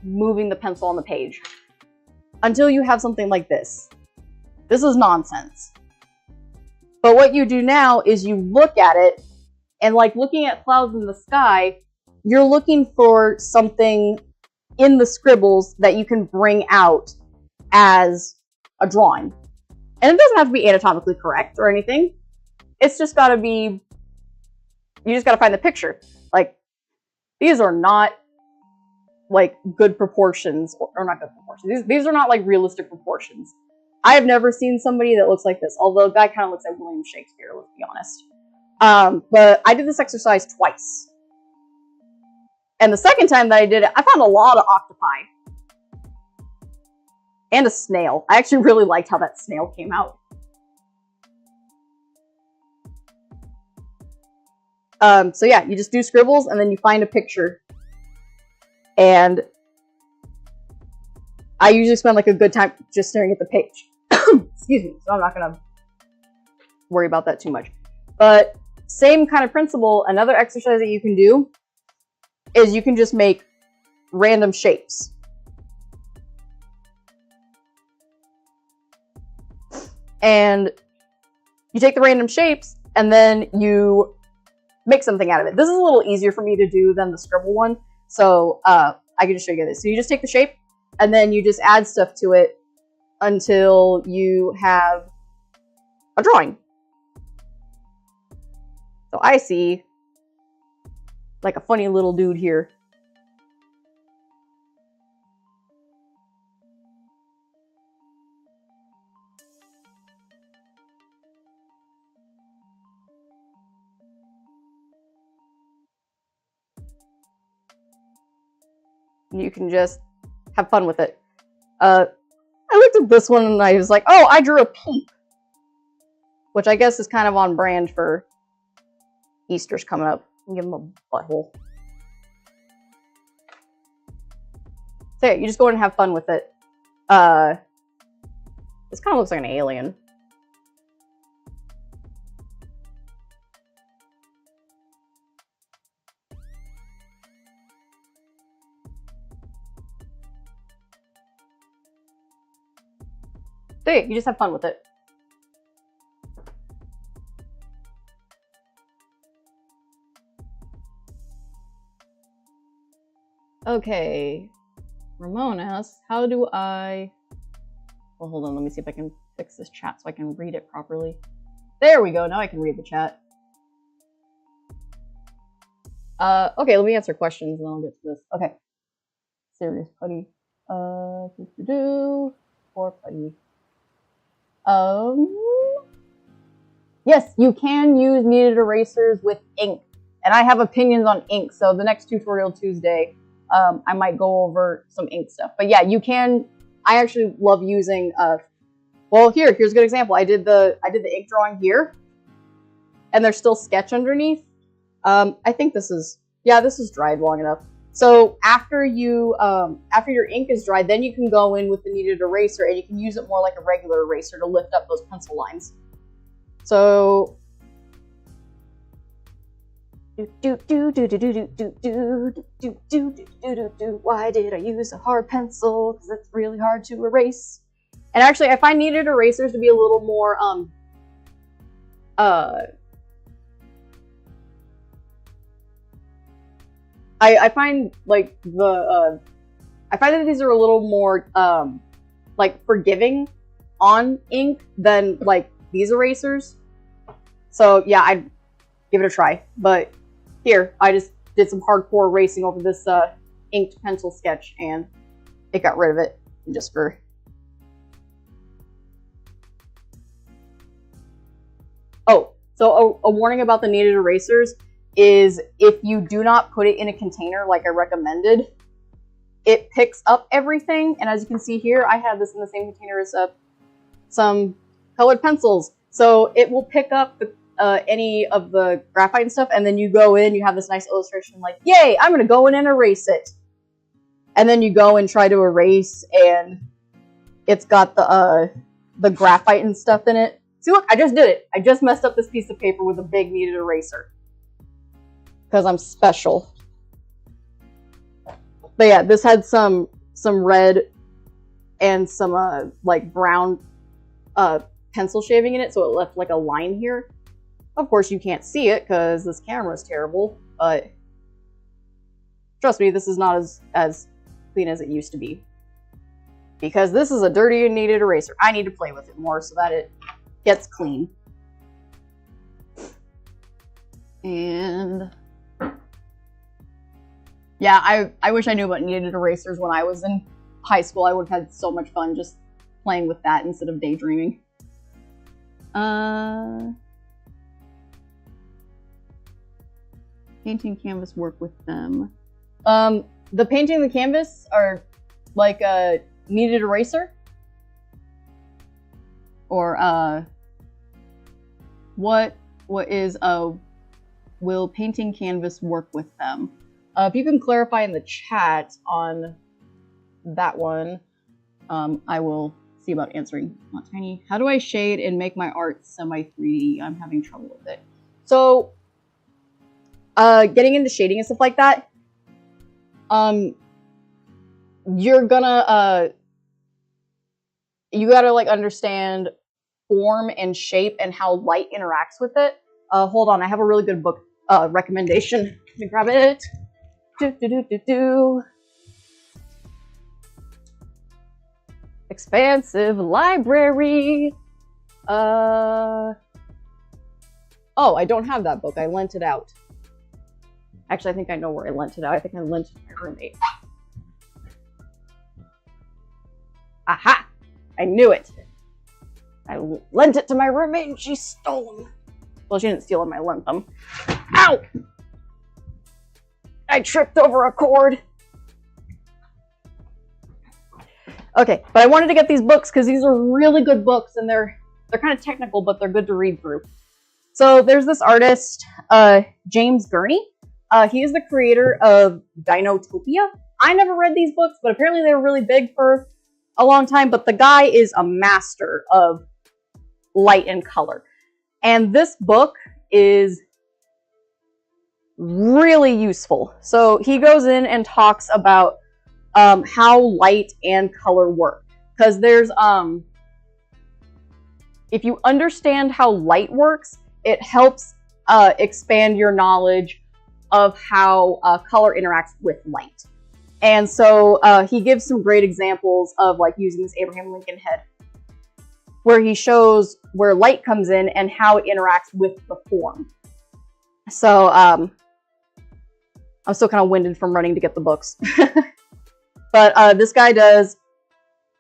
moving the pencil on the page until you have something like this. This is nonsense. But what you do now is you look at it, and like looking at clouds in the sky, you're looking for something in the scribbles that you can bring out as a drawing. And it doesn't have to be anatomically correct or anything. It's just got to be, you just got to find the picture. Like, these are not like good proportions, or not good proportions. These are not like realistic proportions. I have never seen somebody that looks like this, although the guy kind of looks like William Shakespeare, let's be honest. But I did this exercise twice. And the second time that I did it, I found a lot of octopi. And a snail. I actually really liked how that snail came out. So yeah, you just do scribbles, and then you find a picture. And I usually spend like a good time just staring at the page. Excuse me, so I'm not gonna worry about that too much. But same kind of principle, another exercise that you can do is you can just make random shapes. And you take the random shapes, and then you make something out of it. This is a little easier for me to do than the scribble one, so I can just show you this. So you just take the shape, and then you just add stuff to it until you have a drawing. So I see like a funny little dude here. You can just have fun with it. I looked at this one and I was like, oh, I drew a peep. Which I guess is kind of on brand for Easter's coming up. Give him a butthole. So yeah, you just go in and have fun with it. This kind of looks like an alien. So yeah, you just have fun with it. Okay. Ramon asks, how do I... Well, hold on, let me see if I can fix this chat so I can read it properly. There we go, now I can read the chat. Okay, let me answer questions and then I'll get to this. Okay. Serious putty. Poor putty. Yes, you can use kneaded erasers with ink. And I have opinions on ink, so the next tutorial Tuesday, I might go over some ink stuff. But yeah, you can. I actually love using. Well, here's a good example. I did the ink drawing here, and there's still sketch underneath. I think this is dried long enough. So after your ink is dried, then you can go in with the kneaded eraser, and you can use it more like a regular eraser to lift up those pencil lines. So. Why did I use a hard pencil? Because it's really hard to erase. And actually, I find kneaded erasers to be a little more I find like I find that these are a little more like forgiving on ink than like these erasers. So yeah, I'd give it a try. But here, I just did some hardcore erasing over this inked pencil sketch, and it got rid of it just for. Oh, so a warning about the kneaded erasers is if you do not put it in a container like I recommended, it picks up everything. And as you can see here, I have this in the same container as some colored pencils. So it will pick up the, any of the graphite and stuff, and then you go in, you have this nice illustration like, yay, I'm going to go in and erase it. And then you go and try to erase, and it's got the graphite and stuff in it. See, look, I just did it. I just messed up this piece of paper with a big kneaded eraser. Because I'm special. But yeah, this had some red and some like brown pencil shaving in it, so it left like a line here. Of course, you can't see it because this camera is terrible, but trust me, this is not as clean as it used to be. Because this is a dirty and kneaded eraser. I need to play with it more so that it gets clean. And yeah, I wish I knew about kneaded erasers when I was in high school. I would have had so much fun just playing with that instead of daydreaming. Painting canvas work with them. The painting and the canvas are like a kneaded eraser? Or what is will painting canvas work with them? If you can clarify in the chat on that one, I will see about answering. Not tiny. How do I shade and make my art semi-3D? I'm having trouble with it. So, getting into shading and stuff like that, you're gonna, you gotta like understand form and shape and how light interacts with it. Hold on, I have a really good book recommendation. Let me grab it. Expansive library. Oh, I don't have that book. I lent it out. Actually, I think I know where I lent it out. I think I lent it to my roommate. Aha! I knew it. I lent it to my roommate and she stole them. Well, she didn't steal them, I lent them. Ow! I tripped over a cord. Okay, but I wanted to get these books because these are really good books and they're kind of technical, but they're good to read through. So there's this artist, James Gurney. He is the creator of Dinotopia. I never read these books, but apparently they were really big for a long time. But the guy is a master of light and color. And this book is really useful. So he goes in and talks about how light and color work. Because there's, if you understand how light works, it helps expand your knowledge of how color interacts with light. And so he gives some great examples of like using this Abraham Lincoln head, where he shows where light comes in and how it interacts with the form. So I'm still kind of winded from running to get the books. But this guy does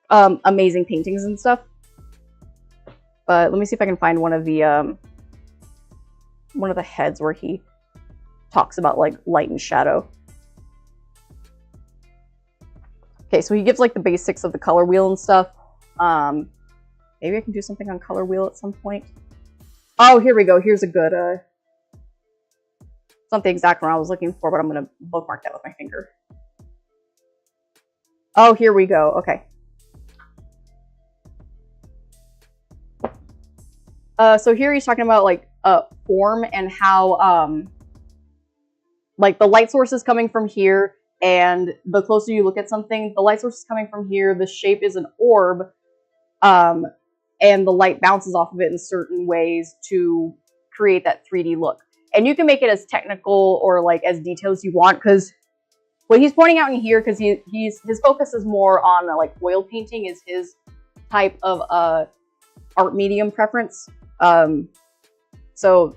amazing paintings and stuff. But let me see if I can find one of the heads where he talks about like light and shadow. Okay, so he gives like the basics of the color wheel and stuff. Maybe I can do something on color wheel at some point. Oh, here we go. Here's a good it's not the exact one I was looking for, but I'm gonna bookmark that with my finger. Oh, here we go. Okay. So here he's talking about like form and how like the light source is coming from here, and the closer you look at something, the light source is coming from here. The shape is an orb, and the light bounces off of it in certain ways to create that 3D look. And you can make it as technical or like as detailed as you want, because what he's pointing out in here, because his focus is more on like oil painting, is his type of art medium preference. So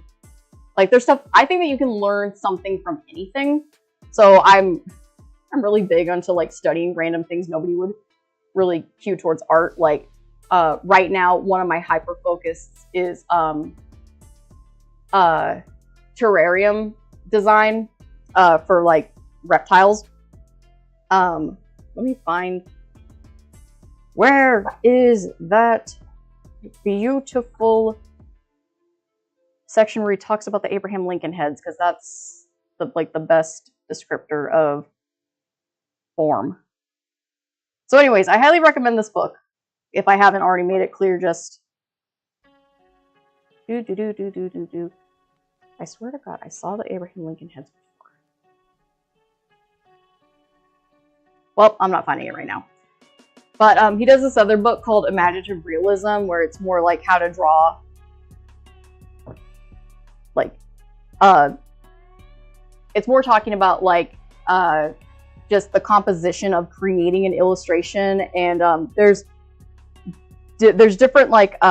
like there's stuff, I think that you can learn something from anything. So I'm really big onto like studying random things nobody would really cue towards art. Like right now, one of my hyper focus is terrarium design for like reptiles. Let me find, where is that beautiful section where he talks about the Abraham Lincoln heads, because that's the best descriptor of form. So anyways, I highly recommend this book. If I haven't already made it clear, just I swear to God, I saw the Abraham Lincoln heads before. Well, I'm not finding it right now. But he does this other book called Imaginative Realism, where it's more like how to draw, like, it's more talking about like just the composition of creating an illustration, and there's different like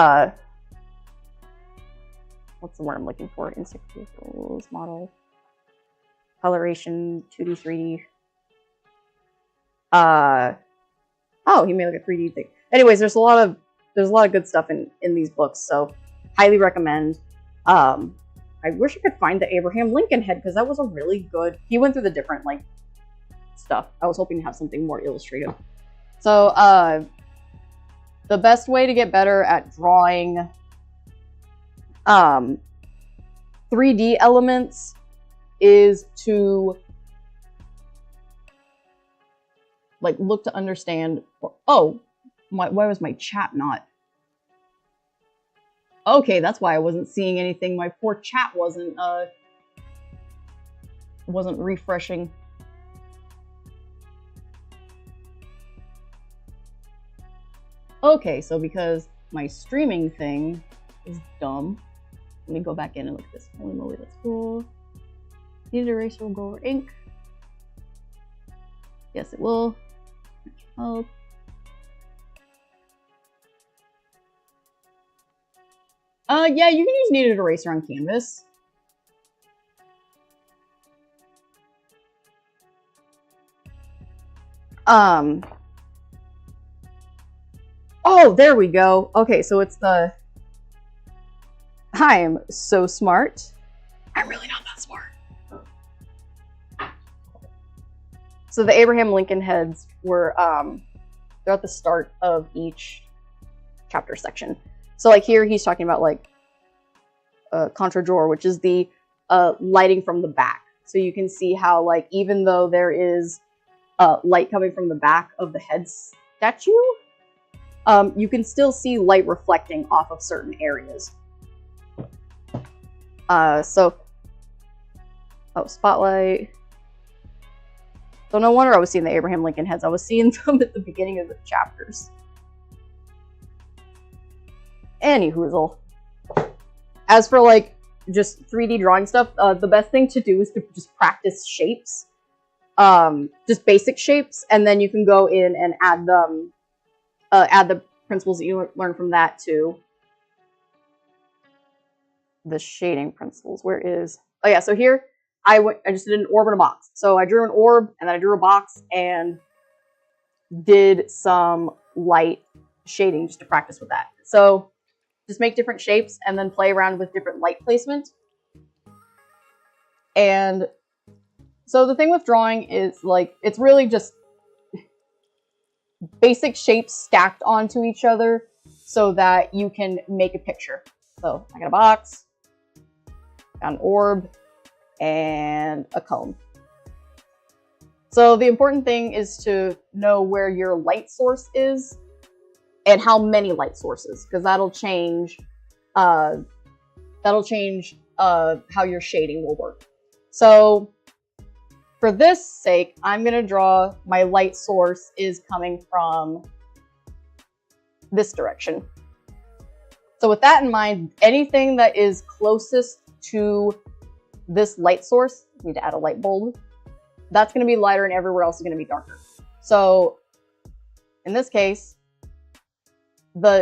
what's the word I'm looking for? Insect vehicles, model, coloration, 2D, 3D. Oh, he made like a 3D thing. Anyways, there's a lot of good stuff in these books, so highly recommend. I wish I could find the Abraham Lincoln head, because that was a really good. He went through the different like stuff. I was hoping to have something more illustrative. So the best way to get better at drawing 3D elements is to like look to understand. Oh, why was my chat not? Okay, that's why I wasn't seeing anything. My poor chat wasn't refreshing. Okay, so because my streaming thing is dumb, let me go back in and look at this. Holy moly, that's cool. Needed eraser will go over ink. Yes, it will. Help. Yeah, you can use kneaded eraser on canvas. Oh, there we go. Okay, so it's the... I'm so smart. I'm really not that smart. So the Abraham Lincoln heads were, they're at the start of each chapter section. So like here, he's talking about like contra drawer, which is the lighting from the back. So you can see how like, even though there is light coming from the back of the head statue, you can still see light reflecting off of certain areas. Oh, spotlight. So no wonder I was seeing the Abraham Lincoln heads. I was seeing them at the beginning of the chapters. Anyhoozle. As for like just 3D drawing stuff, the best thing to do is to just practice shapes. just basic shapes, and then you can go in and add them, add the principles that you learn from that to the shading principles. Where is, oh yeah, so here I just did an orb in a box. So I drew an orb, and then I drew a box, and did some light shading just to practice with that. So just make different shapes and then play around with different light placement. And so the thing with drawing is, like, it's really just basic shapes stacked onto each other so that you can make a picture. So I got a box, got an orb, and a cone. So the important thing is to know where your light source is and how many light sources, because that'll change how your shading will work. So for this sake, I'm going to draw my light source is coming from this direction. So with that in mind, anything that is closest to this light source, I need to add a light bulb, that's going to be lighter and everywhere else is going to be darker. So in this case,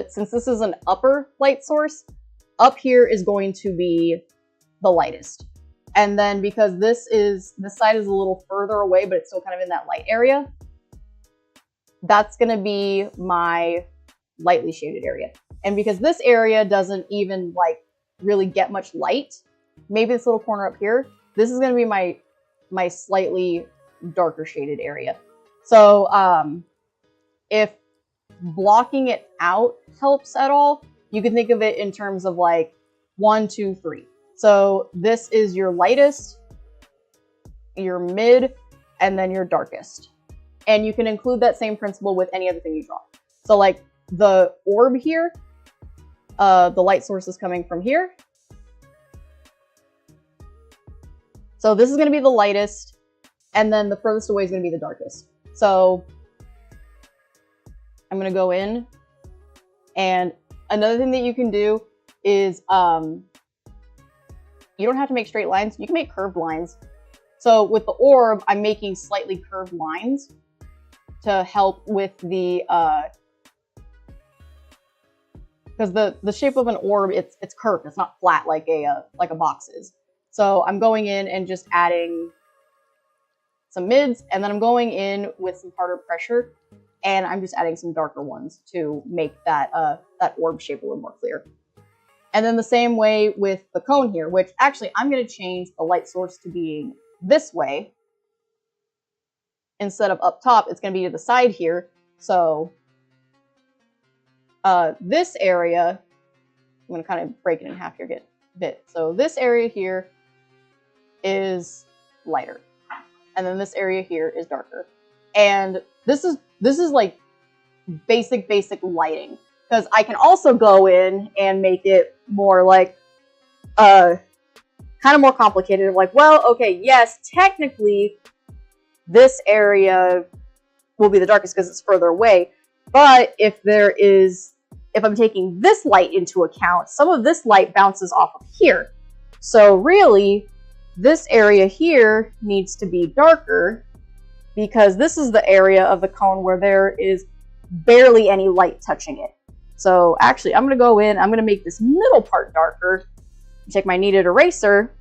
since this is an upper light source, up here is going to be the lightest. And then because this side is a little further away, but it's still kind of in that light area, that's going to be my lightly shaded area. And because this area doesn't even like really get much light, maybe this little corner up here, this is going to be my slightly darker shaded area. So if blocking it out helps at all, you can think of it in terms of like 1, 2, 3. So this is your lightest, your mid, and then your darkest. And you can include that same principle with any other thing you draw. So like the orb here, the light source is coming from here. So this is going to be the lightest, and then the furthest away is going to be the darkest. So I'm going to go in, and another thing that you can do is you don't have to make straight lines. You can make curved lines. So with the orb, I'm making slightly curved lines to help with the, because the shape of an orb, it's curved. It's not flat like a box is. So I'm going in and just adding some mids, and then I'm going in with some harder pressure, and I'm just adding some darker ones to make that that orb shape a little more clear. And then the same way with the cone here, which actually I'm going to change the light source to being this way. Instead of up top, it's going to be to the side here. So this area, I'm going to kind of break it in half here, get a bit. So this area here is lighter, and then this area here is darker. And this is like basic lighting, because I can also go in and make it more like kind of more complicated. Like, well, okay, yes, technically this area will be the darkest because it's further away, but if I'm taking this light into account, some of this light bounces off of here. So really, this area here needs to be darker, because this is the area of the cone where there is barely any light touching it. So actually, I'm going to go in, I'm going to make this middle part darker, take my kneaded eraser,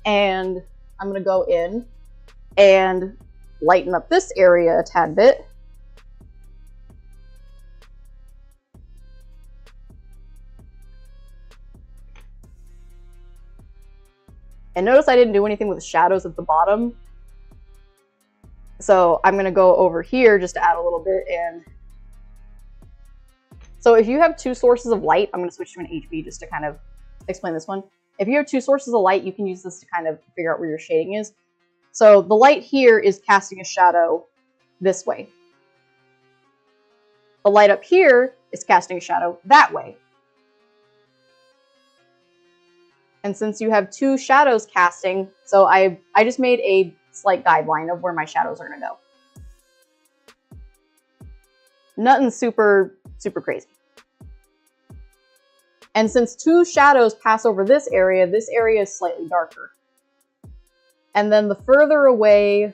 and I'm going to go in and lighten up this area a tad bit. And notice I didn't do anything with the shadows at the bottom. So I'm going to go over here just to add a little bit. And so if you have two sources of light, I'm going to switch to an HB just to kind of explain this one. If you have two sources of light, you can use this to kind of figure out where your shading is. So the light here is casting a shadow this way. The light up here is casting a shadow that way. And since you have two shadows casting, so I just made a slight guideline of where my shadows are going to go. Nothing super crazy. And since two shadows pass over this area is slightly darker. And then the further away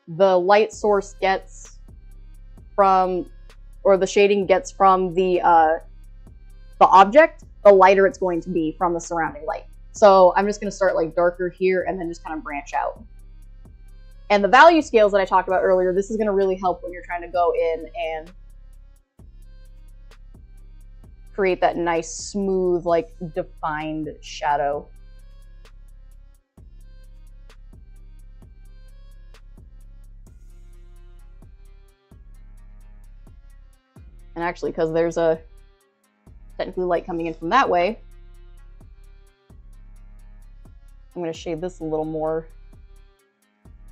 the light source gets from, or the shading gets from the object, the lighter it's going to be from the surrounding light. So I'm just going to start like darker here and then just kind of branch out. And the value scales that I talked about earlier, this is going to really help when you're trying to go in and create that nice, smooth, like defined shadow. And actually, because there's a technically light coming in from that way, I'm going to shade this a little more.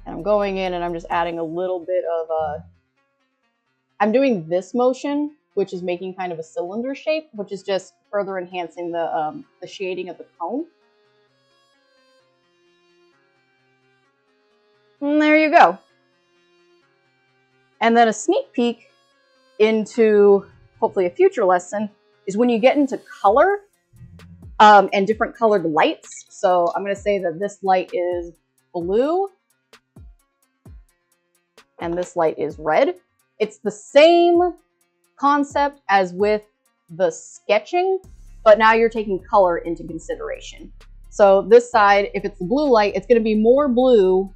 And I'm going in and I'm just adding a little bit of I'm doing this motion, which is making kind of a cylinder shape, which is just further enhancing the shading of the cone. And there you go. And then a sneak peek into hopefully a future lesson is when you get into color and different colored lights. So I'm going to say that this light is blue and this light is red. It's the same concept as with the sketching, but now you're taking color into consideration. So this side, if it's the blue light, it's going to be more blue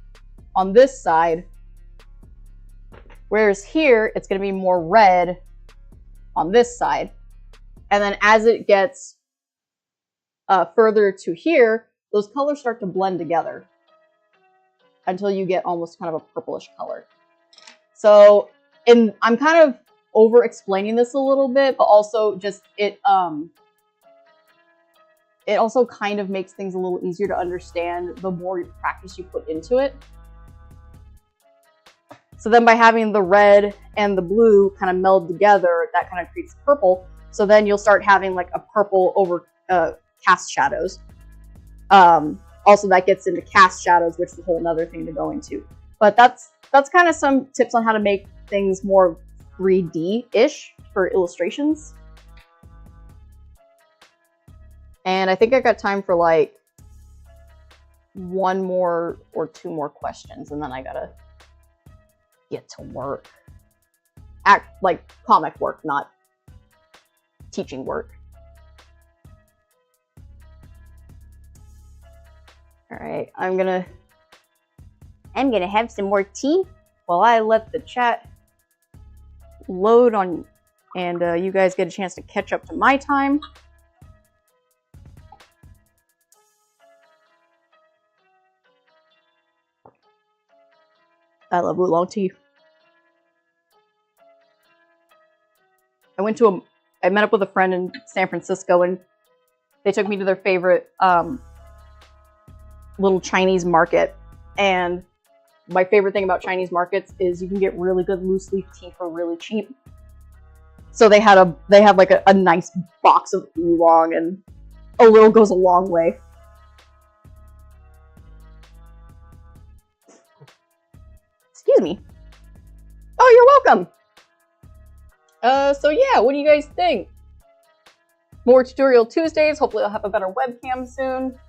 on this side, whereas here it's going to be more red on this side. And then as it gets further to here, those colors start to blend together until you get almost kind of a purplish color. So, and I'm kind of over explaining this a little bit, but also just it also kind of makes things a little easier to understand the more practice you put into it. So then by having the red and the blue kind of meld together, that kind of creates purple. So then you'll start having like a purple over cast shadows. Also that gets into cast shadows, which is a whole nother thing to go into. But that's kind of some tips on how to make things more 3D-ish for illustrations. And I think I got time for like one more or two more questions, and then I gotta get to work. Act like comic work, not teaching work. All right, I'm gonna have some more tea while I let the chat load on, and you guys get a chance to catch up to my time. I love oolong tea. I met up with a friend in San Francisco, and they took me to their favorite little Chinese market. And my favorite thing about Chinese markets is you can get really good loose leaf tea for really cheap. So they have like a nice box of oolong, and a little goes a long way. Excuse me. Oh, you're welcome. So yeah, what do you guys think? More tutorial Tuesdays. Hopefully I'll have a better webcam soon.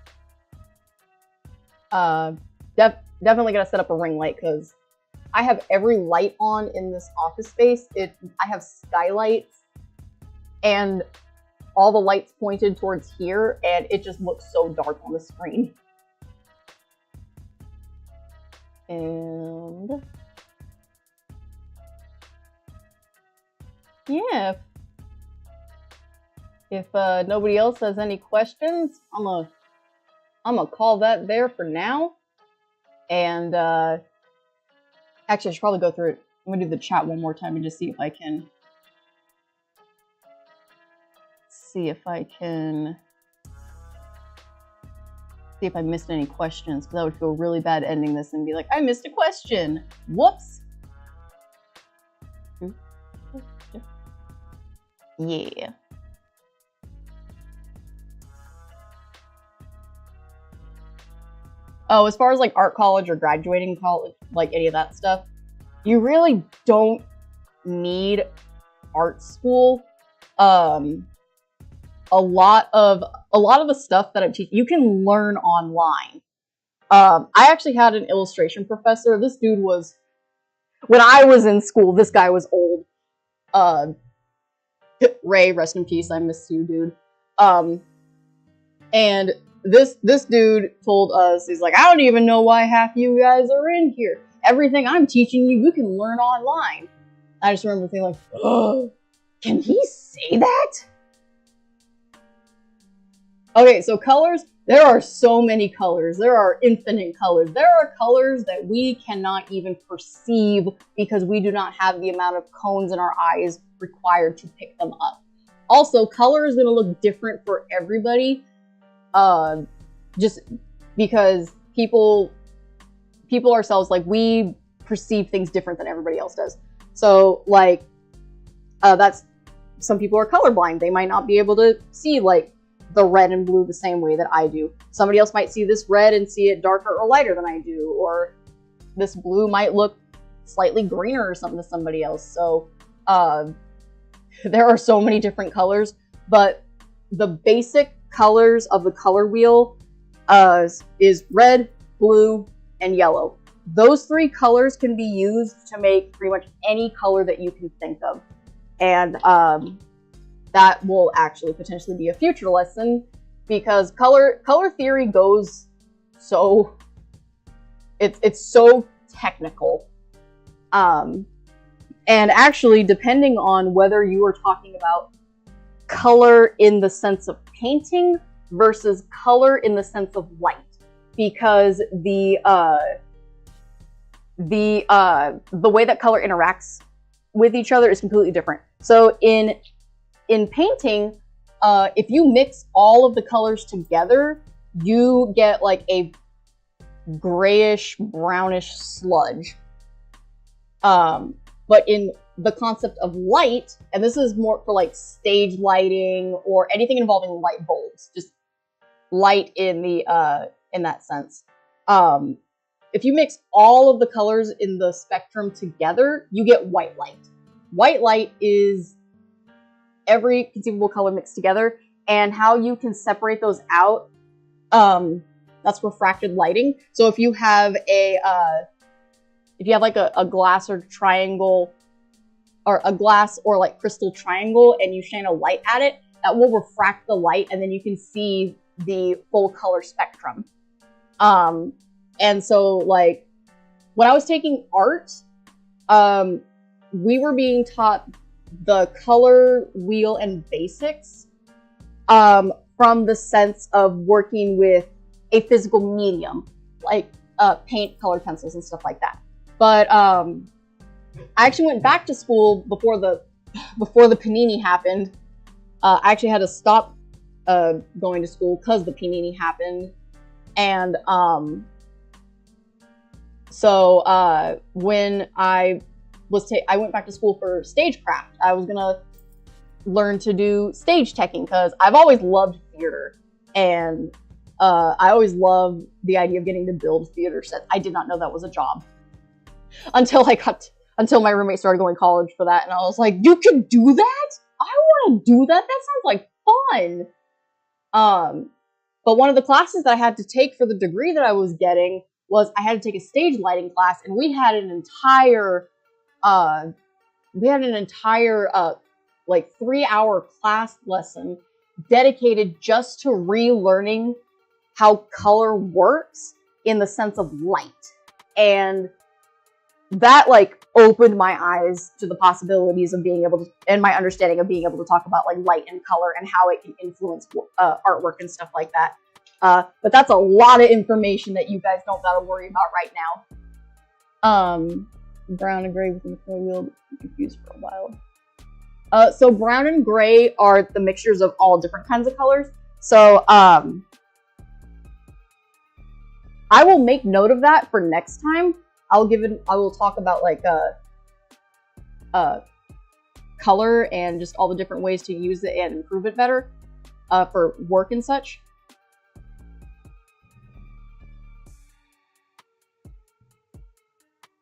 Definitely gotta set up a ring light because I have every light on in this office space. I have skylights and all the lights pointed towards here, and it just looks so dark on the screen. And yeah, if nobody else has any questions, I'm gonna call that there for now. And actually, I should probably go through it. I'm gonna do the chat one more time and just see if I missed any questions, because I would feel really bad ending this and be like, I missed a question. Whoops. Yeah. Oh, as far as like art college or graduating college, like any of that stuff, you really don't need art school. A lot of the stuff that I'm teaching, you can learn online. I actually had an illustration professor. This dude was when I was in school, this guy was old. Ray, rest in peace. I miss you, dude. And this dude told us, he's like, I don't even know why half you guys are in here. Everything I'm teaching you, you can learn online. I just remember thinking like, oh, can he say that? Okay, so colors, there are so many colors. There are infinite colors. There are colors that we cannot even perceive because we do not have the amount of cones in our eyes required to pick them up. Also, color is going to look different for everybody, just because people ourselves, like, we perceive things different than everybody else does. So, like, that's, some people are colorblind. They might not be able to see, like, the red and blue the same way that I do. Somebody else might see this red and see it darker or lighter than I do, or this blue might look slightly greener or something to somebody else. So, there are so many different colors, but the basic colors of the color wheel is red, blue, and yellow. Those three colors can be used to make pretty much any color that you can think of. And that will actually potentially be a future lesson, because color theory goes so, it's so technical. And actually, depending on whether you are talking about color in the sense of painting versus color in the sense of light, because the way that color interacts with each other is completely different. So in painting, if you mix all of the colors together, you get like a grayish, brownish sludge. But in the concept of light, and this is more for like stage lighting or anything involving light bulbs, just light in the in that sense. If you mix all of the colors in the spectrum together, you get white light. White light is every conceivable color mixed together, and how you can separate those out, that's refracted lighting. So if you have like a glass or triangle, or a glass or like crystal triangle, and you shine a light at it, that will refract the light, and then you can see the full color spectrum. And so, like, when I was taking art, we were being taught the color wheel and basics from the sense of working with a physical medium, like paint, colored pencils, and stuff like that. But I actually went back to school before the panini happened. I actually had to stop going to school because the panini happened, and so when I went back to school for stagecraft. I was gonna learn to do stage teching because I've always loved theater, and I always loved the idea of getting to build theater sets. I did not know that was a job until my roommate started going to college for that, and I was like, "You can do that? I want to do that. That sounds like fun." But one of the classes that I had to take for the degree that I was getting was I had to take a stage lighting class, and we had an entire like 3-hour class lesson dedicated just to relearning how color works in the sense of light. And that like opened my eyes to the possibilities of being able to, and my understanding of being able to talk about like light and color and how it can influence artwork and stuff like that. But that's a lot of information that you guys don't gotta worry about right now. Brown and gray within the color wheel, I'm confused for a while. So brown and gray are the mixtures of all different kinds of colors. So I will make note of that for next time. I will talk about like color and just all the different ways to use it and improve it better for work and such.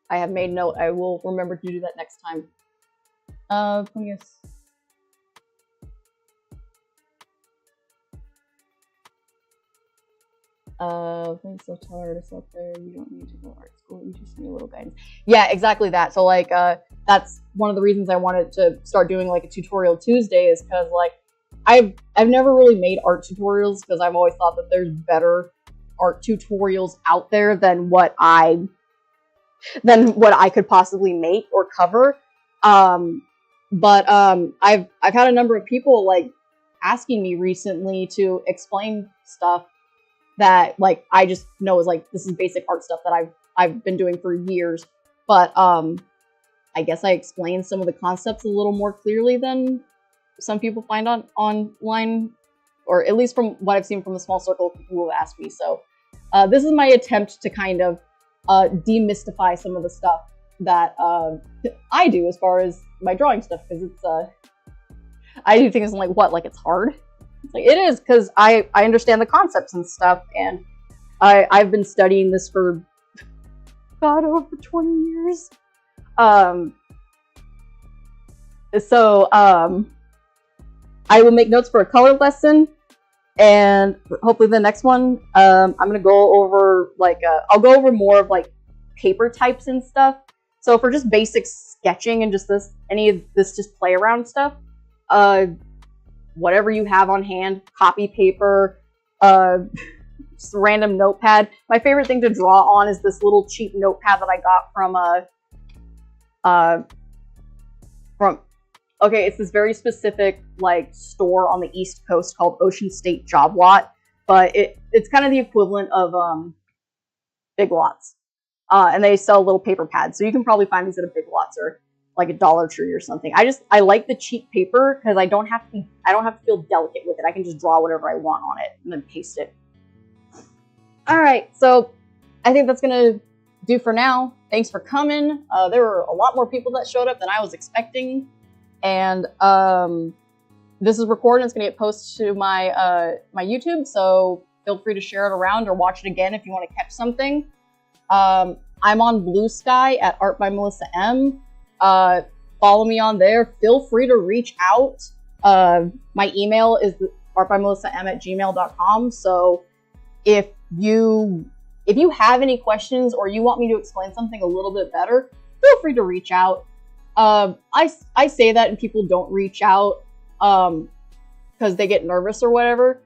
I have made note. I will remember to do that next time. Yes. Thanks, so tell artists out there, you don't need to go to art school, you just need a little guidance. Yeah, exactly that. So like, that's one of the reasons I wanted to start doing like a tutorial Tuesday, is because like, I've never really made art tutorials because I've always thought that there's better art tutorials out there than what I could possibly make or cover. But I've had a number of people like asking me recently to explain stuff that like I just know is like, this is basic art stuff that I've been doing for years. But I guess I explained some of the concepts a little more clearly than some people find online, or at least from what I've seen from the small circle of people who have asked me. So this is my attempt to kind of demystify some of the stuff that I do as far as my drawing stuff, because it's I do things like, what, like it's hard? It's like, it is, because I understand the concepts and stuff, and I've been studying this for God, over 20 years. So I will make notes for a color lesson, and hopefully the next one, I'm gonna go over like I'll go over more of like paper types and stuff. So for just basic sketching and just any of this just play around stuff, whatever you have on hand, copy paper, just a random notepad. My favorite thing to draw on is this little cheap notepad that I got from okay, it's this very specific like store on the East Coast called Ocean State Job Lot, but it's kind of the equivalent of Big Lots, and they sell little paper pads. So you can probably find these at a Big Lots or like a Dollar Tree or something. I like the cheap paper because I don't have to feel delicate with it. I can just draw whatever I want on it and then paste it. All right, so I think that's gonna do for now. Thanks for coming. There were a lot more people that showed up than I was expecting. And this is recorded. It's going to get posted to my my YouTube, so feel free to share it around or watch it again if you want to catch something. I'm on Blue Sky at Art by Melissa M. Follow me on there. Feel free to reach out. My email is artbymelissam@gmail.com. So if you have any questions or you want me to explain something a little bit better, feel free to reach out. I say that and people don't reach out because they get nervous or whatever.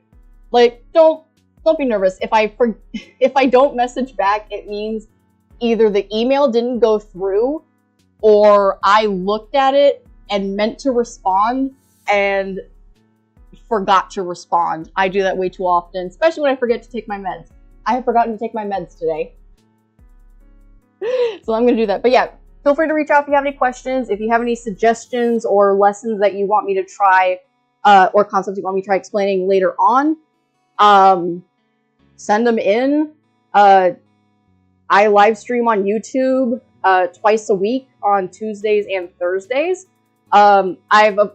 Like, don't be nervous. If I don't message back, it means either the email didn't go through or I looked at it and meant to respond and forgot to respond. I do that way too often, especially when I forget to take my meds. I have forgotten to take my meds today. So I'm going to do that. But yeah, feel free to reach out if you have any questions, if you have any suggestions or lessons that you want me to try, or concepts you want me to try explaining later on. Send them in. I live stream on YouTube twice a week on Tuesdays and Thursdays. I'm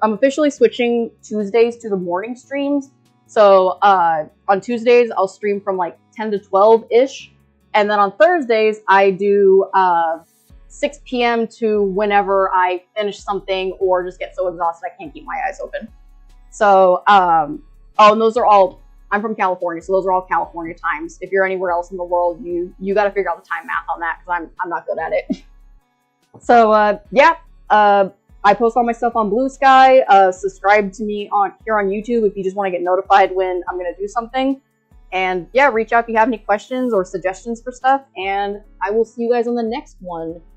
officially switching Tuesdays to the morning streams. So on Tuesdays, I'll stream from like 10 to 12-ish. And then on Thursdays, I do 6 p.m. to whenever I finish something or just get so exhausted I can't keep my eyes open. So, oh, and those are all, I'm from California, so those are all California times. If you're anywhere else in the world, you got to figure out the time math on that because I'm not good at it. So, yeah, I post all my stuff on Blue Sky. Subscribe to me here on YouTube if you just want to get notified when I'm going to do something. And yeah, reach out if you have any questions or suggestions for stuff, and I will see you guys on the next one.